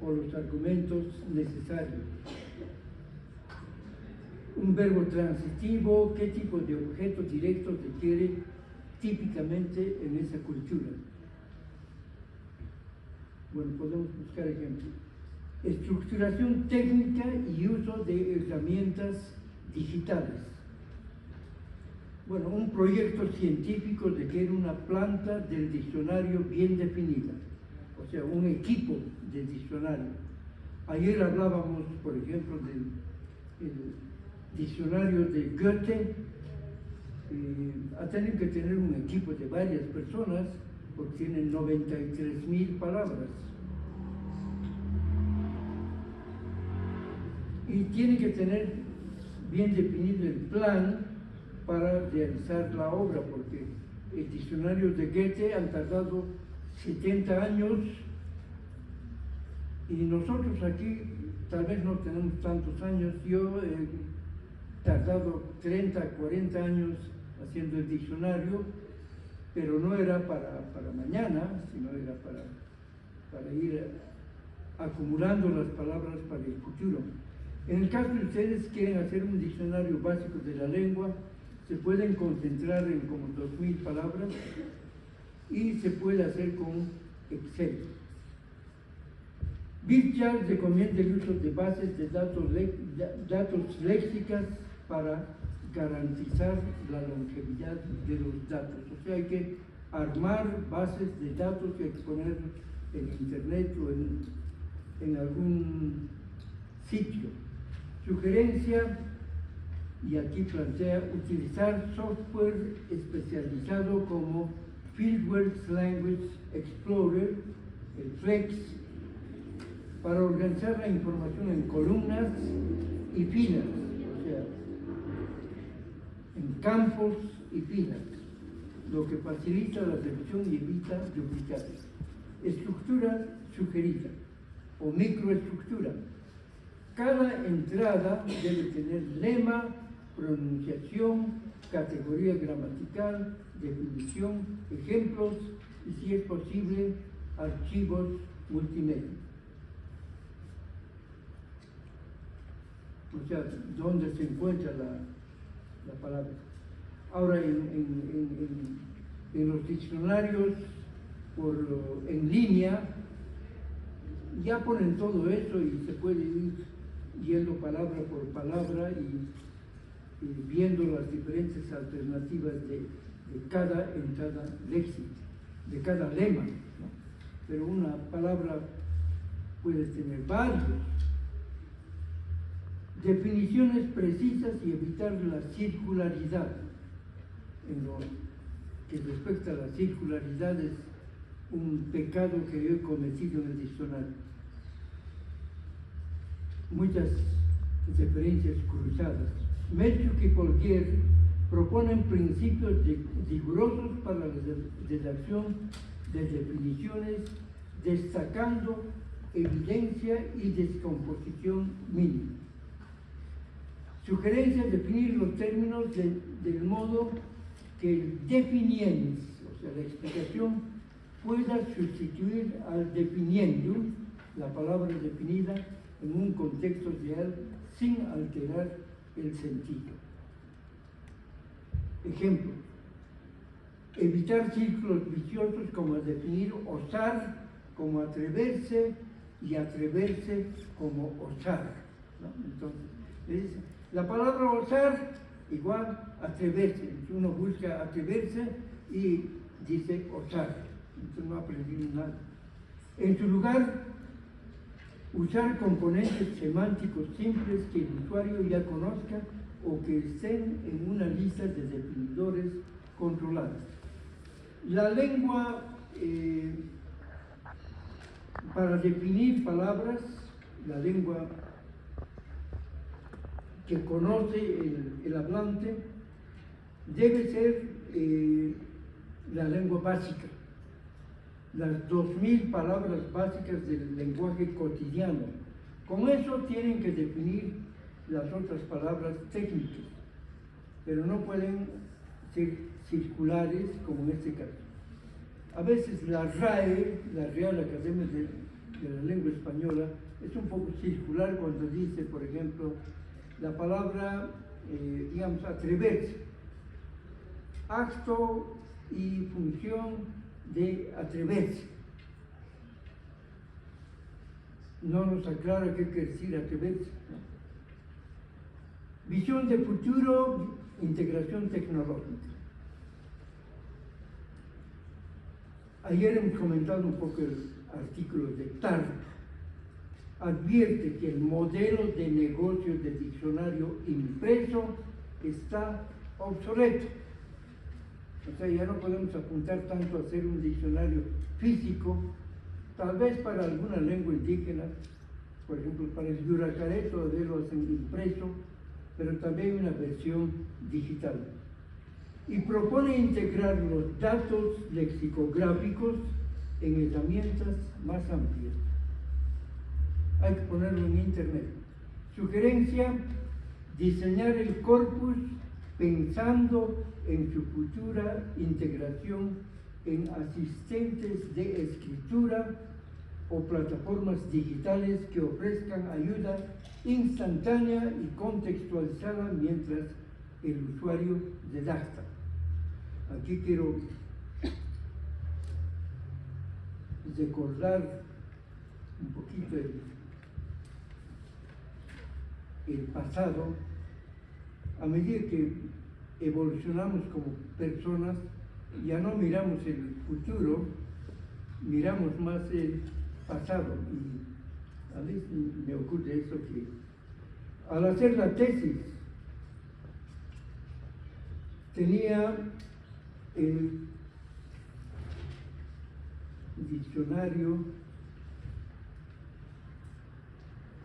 o los argumentos necesarios. Un verbo transitivo, ¿qué tipo de objeto directo requiere típicamente en esa cultura? Bueno, podemos buscar ejemplos. Estructuración técnica y uso de herramientas digitales. Bueno, un proyecto científico requiere una planta del diccionario bien definida, o sea, un equipo del diccionario. Ayer hablábamos, por ejemplo, del diccionario de Goethe. Ha tenido que tener un equipo de varias personas porque tiene 93,000 palabras. Y tiene que tener bien definido el plan para realizar la obra, porque el diccionario de Goethe han tardado 70 años y nosotros aquí tal vez no tenemos tantos años. Yo he tardado 30, 40 años haciendo el diccionario, pero no era para mañana, sino era para ir acumulando las palabras para el futuro. En el caso de ustedes quieren hacer un diccionario básico de la lengua, se pueden concentrar en como 2,000 palabras y se puede hacer con Excel. Birchall recomienda el uso de bases de datos léxicas para garantizar la longevidad de los datos. O sea, hay que armar bases de datos y exponerlos en internet o en algún sitio. Sugerencia, y aquí plantea utilizar software especializado como Fieldworks Language Explorer, el FLEX, para organizar la información en columnas y filas, o sea, en campos y filas, lo que facilita la revisión y evita duplicados. Estructura sugerida o microestructura. Cada entrada debe tener lema, pronunciación, categoría gramatical, definición, ejemplos y, si es posible, archivos multimedia. O sea, dónde se encuentra la palabra. Ahora, en los diccionarios en línea, ya ponen todo eso y se puede ir yendo palabra por palabra y viendo las diferentes alternativas de cada entrada léxica, de cada lema, ¿no? Pero una palabra puede tener varios. Definiciones precisas y evitar la circularidad. En lo que respecta a la circularidad es un pecado que yo he cometido en el diccionario. Muchas referencias cruzadas. Melchuk y Polguer proponen principios rigurosos para la redacción de definiciones, destacando evidencia y descomposición mínima. Sugerencia: definir los términos del modo que el definiens, o sea, la explicación, pueda sustituir al definiendum, la palabra definida, en un contexto real sin alterar el sentido. Ejemplo: evitar círculos viciosos, como definir osar como atreverse y atreverse como osar, ¿no? Entonces, la palabra osar igual atreverse. Uno busca atreverse y dice osar. Entonces no aprendimos nada. En su lugar, usar componentes semánticos simples que el usuario ya conozca o que estén en una lista de definidores controlados. La lengua, para definir palabras, la lengua que conoce el hablante, debe ser la lengua básica, las 2000 palabras básicas del lenguaje cotidiano. Con eso tienen que definir las otras palabras técnicas, pero no pueden ser circulares como en este caso. A veces la RAE, la Real Academia de la Lengua Española, es un poco circular cuando dice, por ejemplo, la palabra, digamos, atreverse, acto y función de atreverse. No nos aclara qué quiere decir atreverse, ¿no? Visión de futuro, integración tecnológica. Ayer hemos comentado un poco el artículo de TAR. Advierte que el modelo de negocio del diccionario impreso está obsoleto. O sea, ya no podemos apuntar tanto a hacer un diccionario físico, tal vez para alguna lengua indígena, por ejemplo, para el yuracaré todavía lo hacen impreso, pero también una versión digital. Y propone integrar los datos lexicográficos en herramientas más amplias. Hay que ponerlo en internet. Sugerencia: diseñar el corpus pensando en su futura integración en asistentes de escritura o plataformas digitales que ofrezcan ayuda instantánea y contextualizada mientras el usuario redacta. Aquí quiero recordar un poquito el pasado. A medida que evolucionamos como personas, ya no miramos el futuro, miramos más el pasado. Y a veces me ocurre eso, que al hacer la tesis tenía el diccionario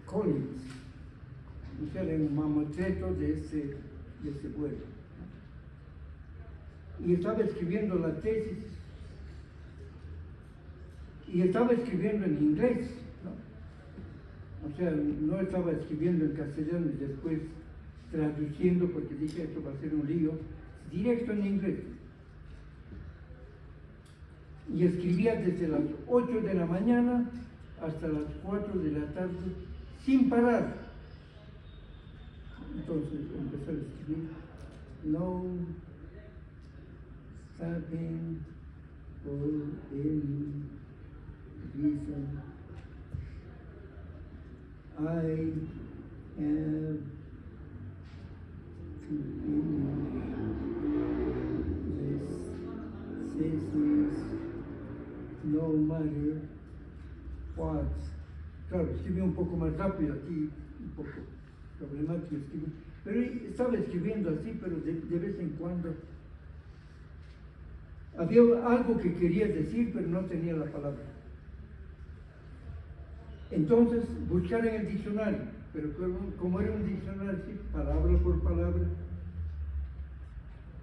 Collins, o sea, era un mamotreto de ese vuelo. Y estaba escribiendo la tesis, y estaba escribiendo en inglés, ¿no? O sea, no estaba escribiendo en castellano y después traduciendo, porque dije, esto va a ser un lío, directo en inglés. Y escribía desde las 8 de la mañana hasta las 4 de la tarde, sin parar. Entonces empezó a escribir: no having for any reason I have to finish this thesis no matter what. Claro, escribí un poco más rápido aquí, un poco problemático escribir, pero estaba escribiendo así, pero de vez en cuando había algo que quería decir, pero no tenía la palabra. Entonces, buscar en el diccionario, pero como era un diccionario así, palabra por palabra,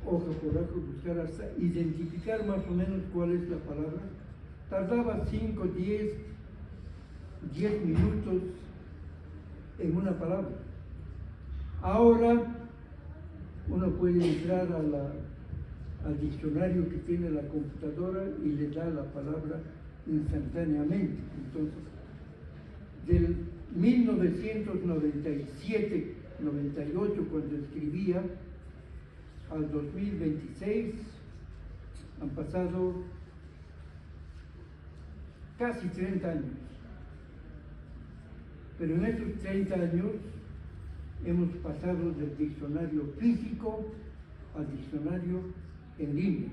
hoja por hoja, buscar hasta identificar más o menos cuál es la palabra. Tardaba 5, 10 minutos en una palabra. Ahora uno puede entrar al diccionario que tiene la computadora y le da la palabra instantáneamente. Entonces, del 1997-98, cuando escribía, al 2026, han pasado casi 30 años. Pero en esos 30 años hemos pasado del diccionario físico al diccionario en línea.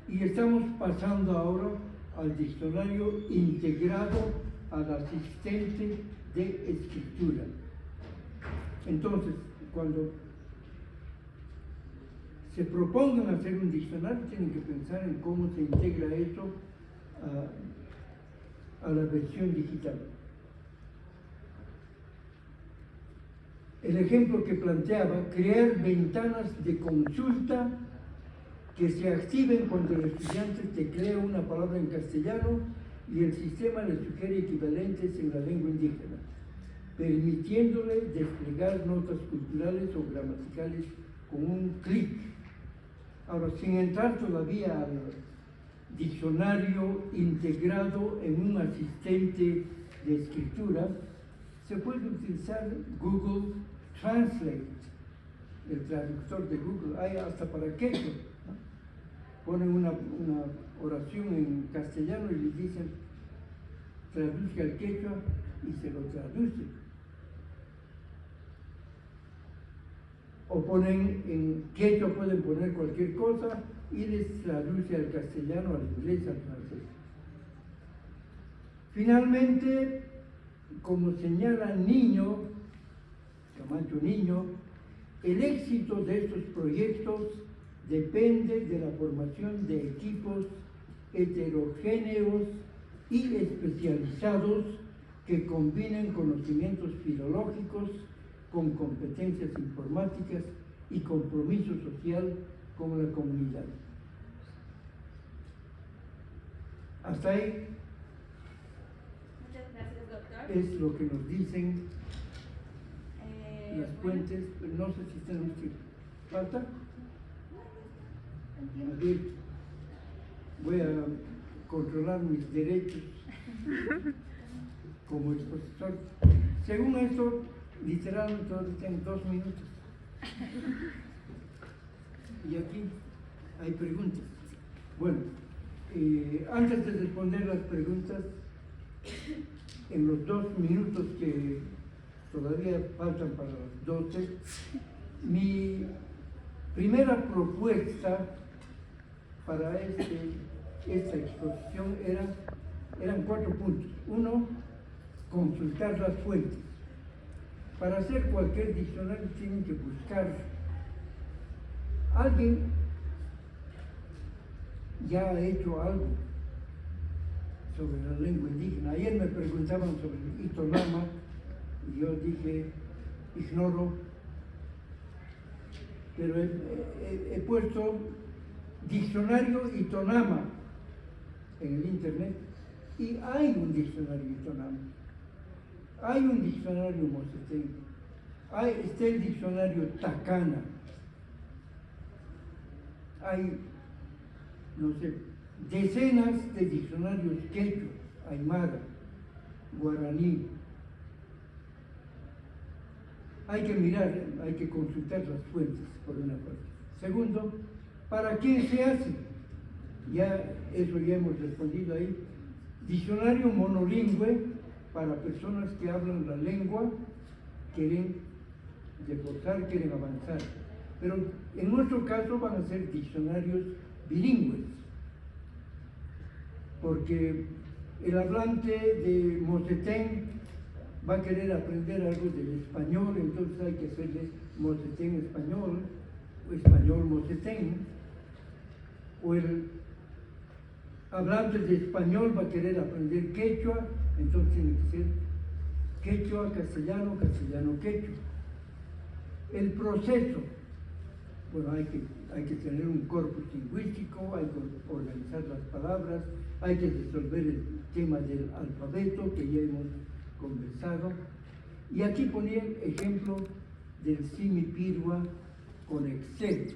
Y estamos pasando ahora al diccionario integrado al asistente de escritura. Entonces, cuando se propongan hacer un diccionario, tienen que pensar en cómo se integra eso a la versión digital. El ejemplo que planteaba, crear ventanas de consulta que se activen cuando el estudiante teclea una palabra en castellano y el sistema le sugiere equivalentes en la lengua indígena, permitiéndole desplegar notas culturales o gramaticales con un clic. Ahora, sin entrar todavía al diccionario integrado en un asistente de escritura, se puede utilizar Google Translate, el traductor de Google. Hay hasta para quechua, ¿no? Ponen una oración en castellano y le dicen, traduzca al quechua y se lo traduce. O ponen en quechua, pueden poner cualquier cosa y les traduce al castellano, al inglés, al francés. Finalmente, como señala Camacho Niño, el éxito de estos proyectos depende de la formación de equipos heterogéneos y especializados que combinen conocimientos filológicos con competencias informáticas y compromiso social con la comunidad. Hasta ahí. Muchas gracias, doctor. Es lo que nos dicen las fuentes. No sé si tenemos que... ¿Falta? A ver, voy a controlar mis derechos como expositor. Según esto, literalmente tengo 2 minutos. Y aquí hay preguntas. Bueno, antes de responder las preguntas, en los 2 minutos que todavía faltan para las 12, mi primera propuesta para esta exposición eran 4 puntos. 1, consultar las fuentes. Para hacer cualquier diccionario tienen que buscar. Alguien ya ha hecho algo sobre la lengua indígena. Ayer me preguntaban sobre el Itonama y yo dije, ignoro, pero he puesto diccionario Itonama en el internet y hay un diccionario Itonama, hay un diccionario moceteño, está el diccionario Tacana, hay, no sé, decenas de diccionarios quechua, aymara, guaraní. Hay que mirar, hay que consultar las fuentes, por una parte. Segundo, ¿para quién se hace? Ya, eso ya hemos respondido ahí. Diccionario monolingüe para personas que hablan la lengua, quieren reforzar, quieren avanzar. Pero en nuestro caso van a ser diccionarios bilingües, porque el hablante de Mocetén va a querer aprender algo del español, entonces hay que hacerle Mocetén español, o español Mocetén, o el hablante de español va a querer aprender quechua, entonces tiene que ser quechua, castellano, castellano, quechua. El proceso, bueno, hay que tener un corpus lingüístico, hay que organizar las palabras, hay que resolver el tema del alfabeto que ya hemos conversado. Y aquí ponía el ejemplo del simipirua con excel.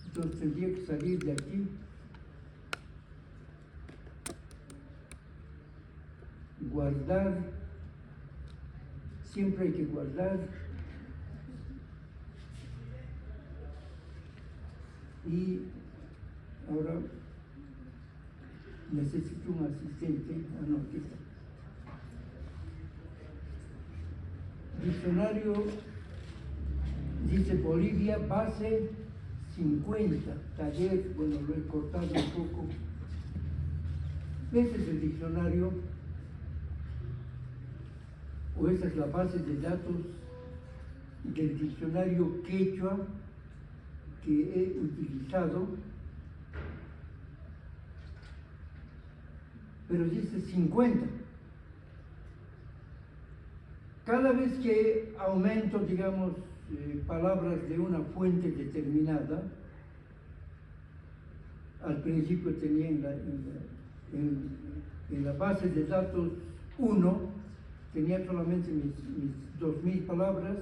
Entonces tendría que salir de aquí. Guardar. Siempre hay que guardar. Y ahora necesito un asistente. Ah, no, aquí está. Diccionario, dice Bolivia, base 50, taller, bueno, lo he cortado un poco. Ese es el diccionario, o esa es la base de datos del diccionario quechua que he utilizado, pero dice 50. Cada vez que aumento, digamos, palabras de una fuente determinada, al principio tenía en la base de datos 1, tenía solamente mis 2000 palabras.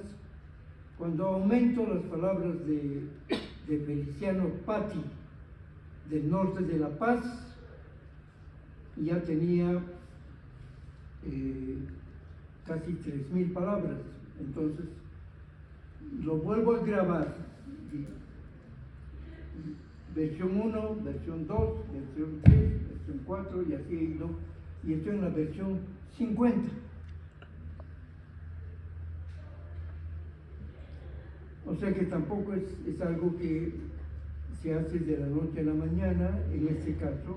Cuando aumento las palabras de Feliciano Patti, del norte de La Paz, ya tenía casi 3000 palabras. Entonces lo vuelvo a grabar, versión 1, versión 2, versión 3, versión 4, y así he ido, y estoy en la versión 50. O sea que tampoco es algo que se hace de la noche a la mañana, en este caso.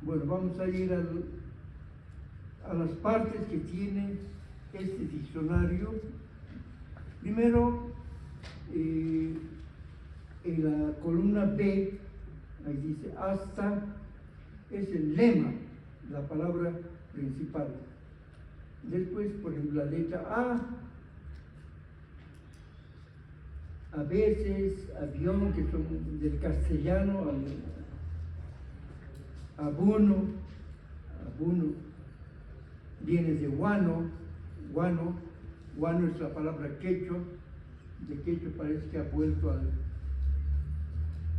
Bueno, vamos a ir a las partes que tiene este diccionario. Primero, en la columna B, ahí dice hasta, es el lema, la palabra principal. Después, por ejemplo, la letra a veces, avión, que son del castellano, abono, viene de guano es la palabra quechua, de quechua parece que ha vuelto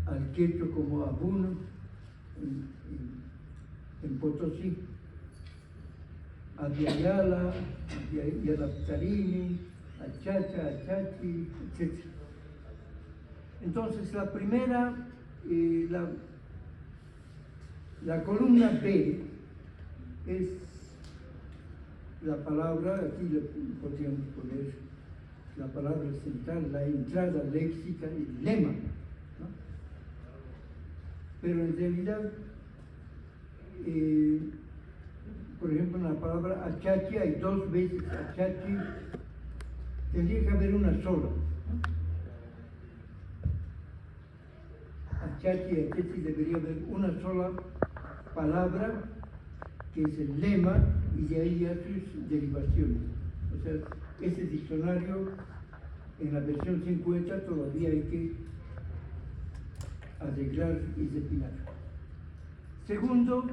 al quechua como abono en Potosí. Aviala, Yalaptarini, Achacha, Achachi, etc. Entonces, la primera, la columna B es la palabra, aquí le podríamos poner la palabra central, la entrada léxica, el lema, ¿no? Pero en realidad, por ejemplo, en la palabra achachi hay 2 veces achachi, tendría que haber una sola, ¿no? Achachi, achachi, debería haber una sola palabra, que es el lema, y de ahí ya sus derivaciones. O sea, ese diccionario en la versión 50 todavía hay que arreglar y definir. Segundo,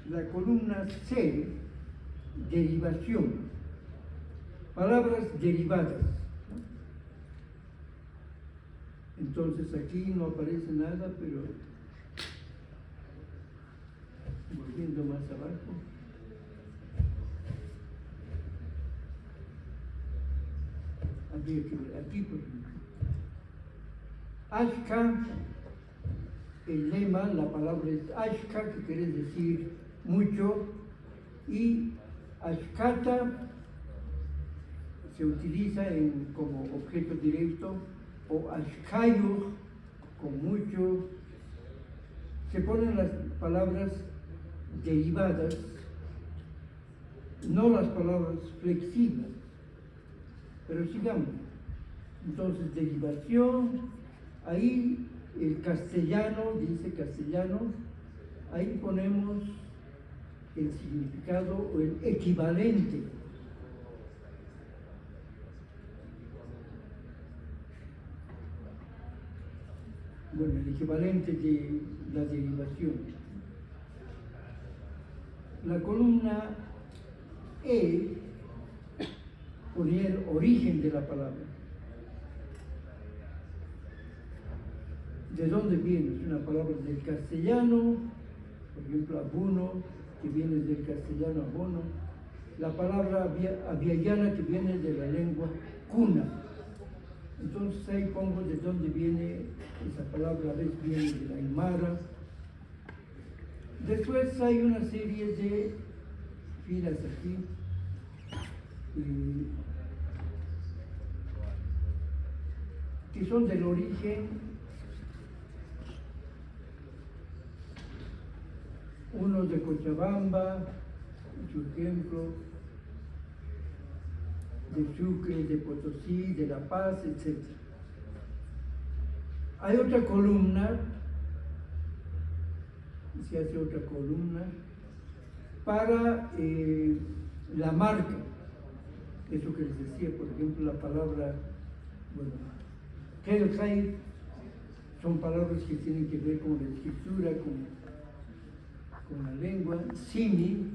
la columna C, derivación, palabras derivadas, ¿no? Entonces aquí no aparece nada, pero volviendo más abajo, habría que ver aquí, por ejemplo, Ashka, el lema, la palabra es Ashka, que quiere decir mucho, y Ashkata se utiliza como objeto directo, o Ashkayo, con mucho. Se ponen las palabras derivadas, no las palabras flexivas, pero sigamos. Entonces, derivación, ahí el castellano, dice castellano, ahí ponemos el significado o el equivalente. Bueno, el equivalente de la derivación. La columna E ponía el origen de la palabra. ¿De dónde viene? Es una palabra del castellano, por ejemplo, abono, que viene del castellano abono. La palabra aviala, que viene de la lengua cuna. Entonces ahí pongo de dónde viene esa palabra, a veces viene de la aymara. Después hay una serie de filas aquí, que son del origen. Uno de Cochabamba, por ejemplo, de Sucre, de Potosí, de La Paz, etc. Hay otra columna, se hace otra columna, para la marca. Eso que les decía, por ejemplo, la palabra, bueno, Kelkai, son palabras que tienen que ver con la escritura, con la lengua. Simi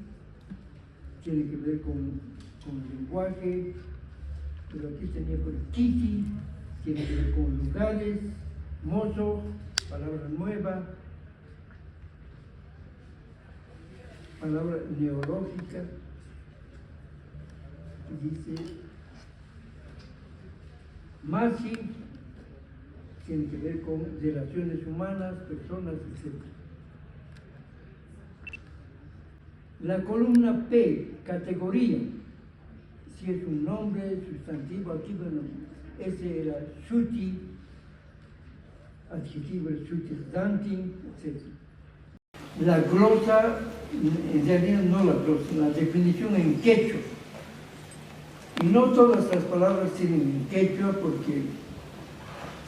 tiene que ver con el lenguaje, pero aquí tenía por Kiki, tiene que ver con lugares. Mozo, palabra nueva. Palabra neológica, dice Masi, tiene que ver con relaciones humanas, personas, etc. La columna P, categoría, si es un nombre, sustantivo, aquí, bueno, ese era Shuti, adjetivo es Shuti Dantin, etc. La glosa, en realidad no la glosa, la definición en quechua. Y no todas las palabras tienen en quechua, porque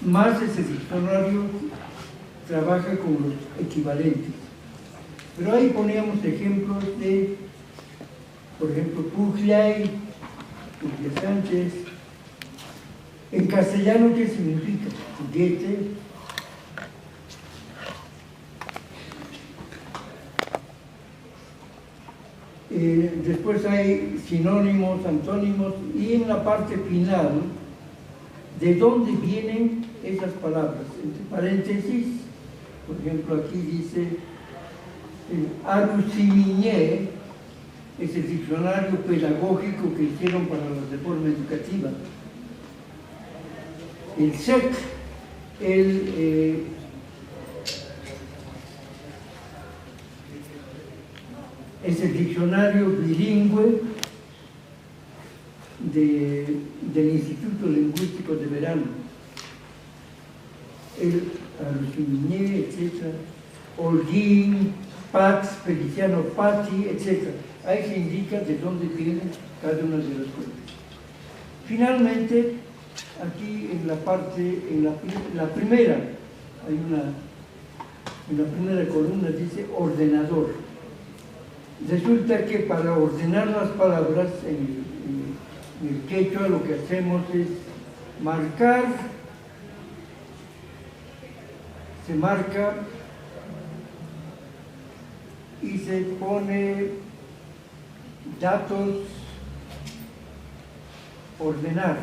más ese diccionario trabaja con los equivalentes. Pero ahí poníamos ejemplos de, por ejemplo, Pujlay, Pujlay Sánchez. En castellano, ¿qué significa? Juguete. Después hay sinónimos, antónimos, y en la parte final, ¿de dónde vienen esas palabras? Entre paréntesis, por ejemplo, aquí dice Arusimiñé, es el diccionario pedagógico que hicieron para la reforma educativa. El SEC, es el diccionario bilingüe del Instituto Lingüístico de Verano. El Arusimiñé, etc. Holguín, Pax, Feliciano Patti, etc. Ahí se indica de dónde viene cada una de las cosas. Finalmente, aquí en la parte, en la primera, hay en la primera columna dice ordenador. Resulta que para ordenar las palabras en el quechua lo que hacemos es marcar, se marca y se pone datos ordenar.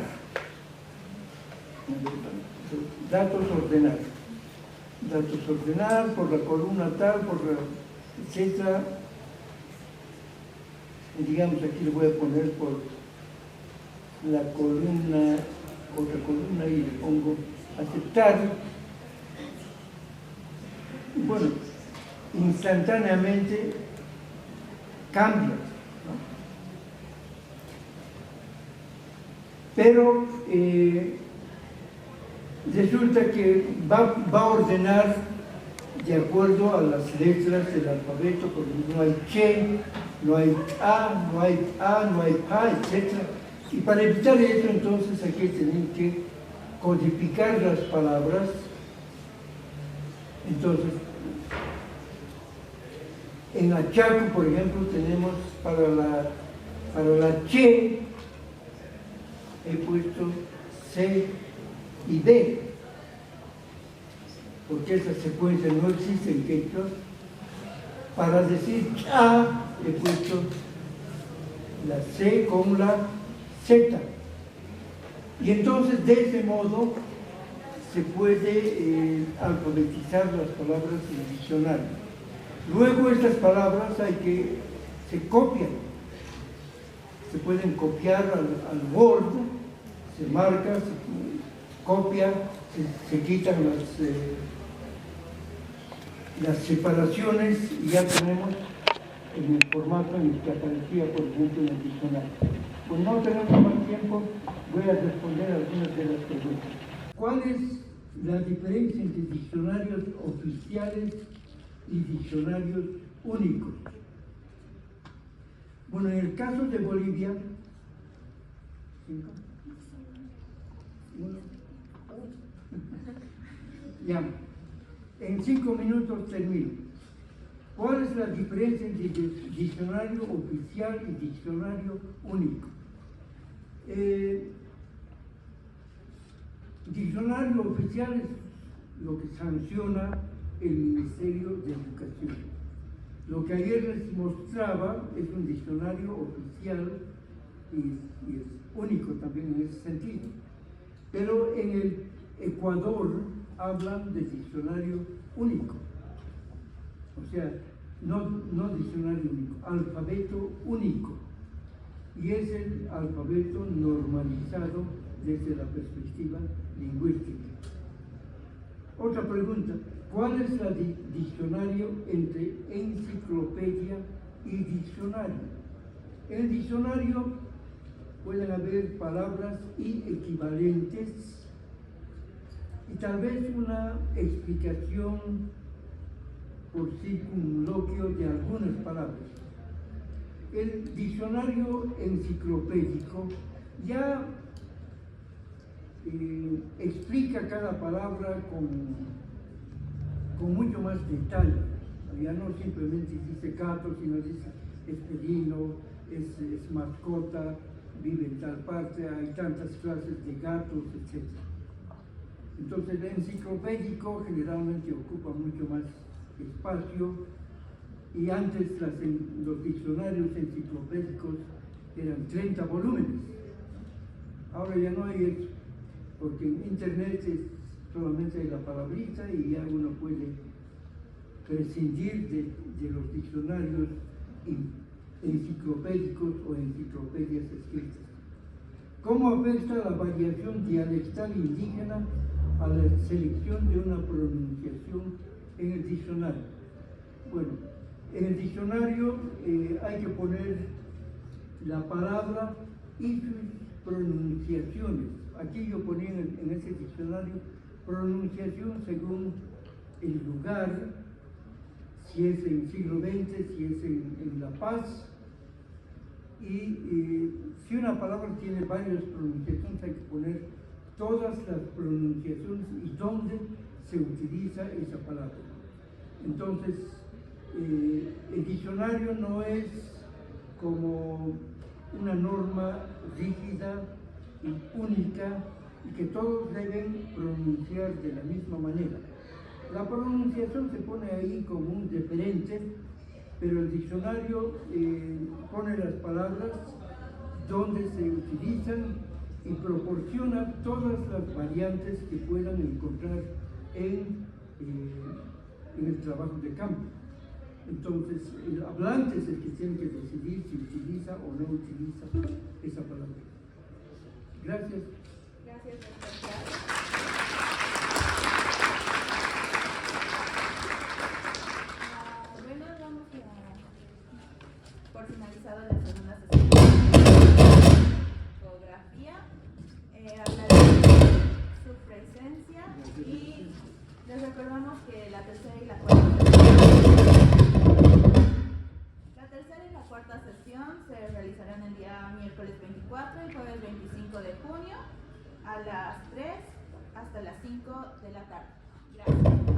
Datos ordenar. Datos ordenar por la columna tal, por la etcétera. Digamos, aquí le voy a poner por la columna, otra columna, y le pongo aceptar. Y bueno, instantáneamente cambia, ¿no? Pero resulta que va a ordenar de acuerdo a las letras del alfabeto, porque no hay che, no hay a, no hay a, no hay pa, etc. Y para evitar eso, entonces aquí tienen que codificar las palabras. Entonces, en Achaco, por ejemplo, tenemos para la che, he puesto C y D, porque esa secuencia no existe en quechua. Para decir cha, he puesto la C con la Z. Y entonces de ese modo se puede alfabetizar las palabras en el diccionario. Luego estas palabras se copian, se pueden copiar al Word, se marca, se copia, se quitan las separaciones y ya tenemos en el formato en el que aparecía, por ejemplo, en el diccionario. Pues no tenemos más tiempo, voy a responder algunas de las preguntas. ¿Cuál es la diferencia entre diccionarios oficiales y diccionarios únicos? Bueno, en el caso de Bolivia, ya, en 5 minutos termino. ¿Cuál es la diferencia entre diccionario oficial y diccionario único? Diccionario oficial es lo que sanciona el Ministerio de Educación. Lo que ayer les mostraba es un diccionario oficial y es único también en ese sentido. Pero en el Ecuador hablan de diccionario único. O sea, no diccionario único, alfabeto único. Y es el alfabeto normalizado desde la perspectiva lingüística. Otra pregunta, ¿cuál es el diccionario entre enciclopedia y diccionario? En el diccionario pueden haber palabras y equivalentes y tal vez una explicación por circunloquio de algunas palabras. El diccionario enciclopédico ya explica cada palabra con mucho más detalle. Ya no simplemente dice gato, sino dice es felino, es mascota, vive en tal parte, hay tantas clases de gatos, etc. Entonces el enciclopédico generalmente ocupa mucho más espacio y antes los diccionarios enciclopédicos eran 30 volúmenes. Ahora ya no hay eso, porque en internet solamente hay la palabrita y ya uno puede prescindir de los diccionarios enciclopédicos o enciclopedias escritas. ¿Cómo afecta la variación dialectal indígena a la selección de una pronunciación en el diccionario? Bueno, en el diccionario hay que poner la palabra y sus pronunciaciones. Aquí yo ponía en ese diccionario pronunciación según el lugar, si es en el siglo XX, si es en La Paz, y si una palabra tiene varias pronunciaciones hay que poner todas las pronunciaciones y dónde se utiliza esa palabra. Entonces, el diccionario no es como una norma rígida y única y que todos deben pronunciar de la misma manera. La pronunciación se pone ahí como un referente, pero el diccionario pone las palabras donde se utilizan y proporciona todas las variantes que puedan encontrar en el trabajo de campo. Entonces, el hablante es el que tiene que decidir si utiliza o no utiliza esa palabra. Gracias. Gracias, doctor. Bueno, vamos por finalizado la segunda sesión de geografía. Hablaremos de su presencia y les recordamos que la tercera y la cuarta sesión se realizarán el día miércoles 24 y jueves 25 de junio a las 3 hasta las 5 de la tarde. Gracias.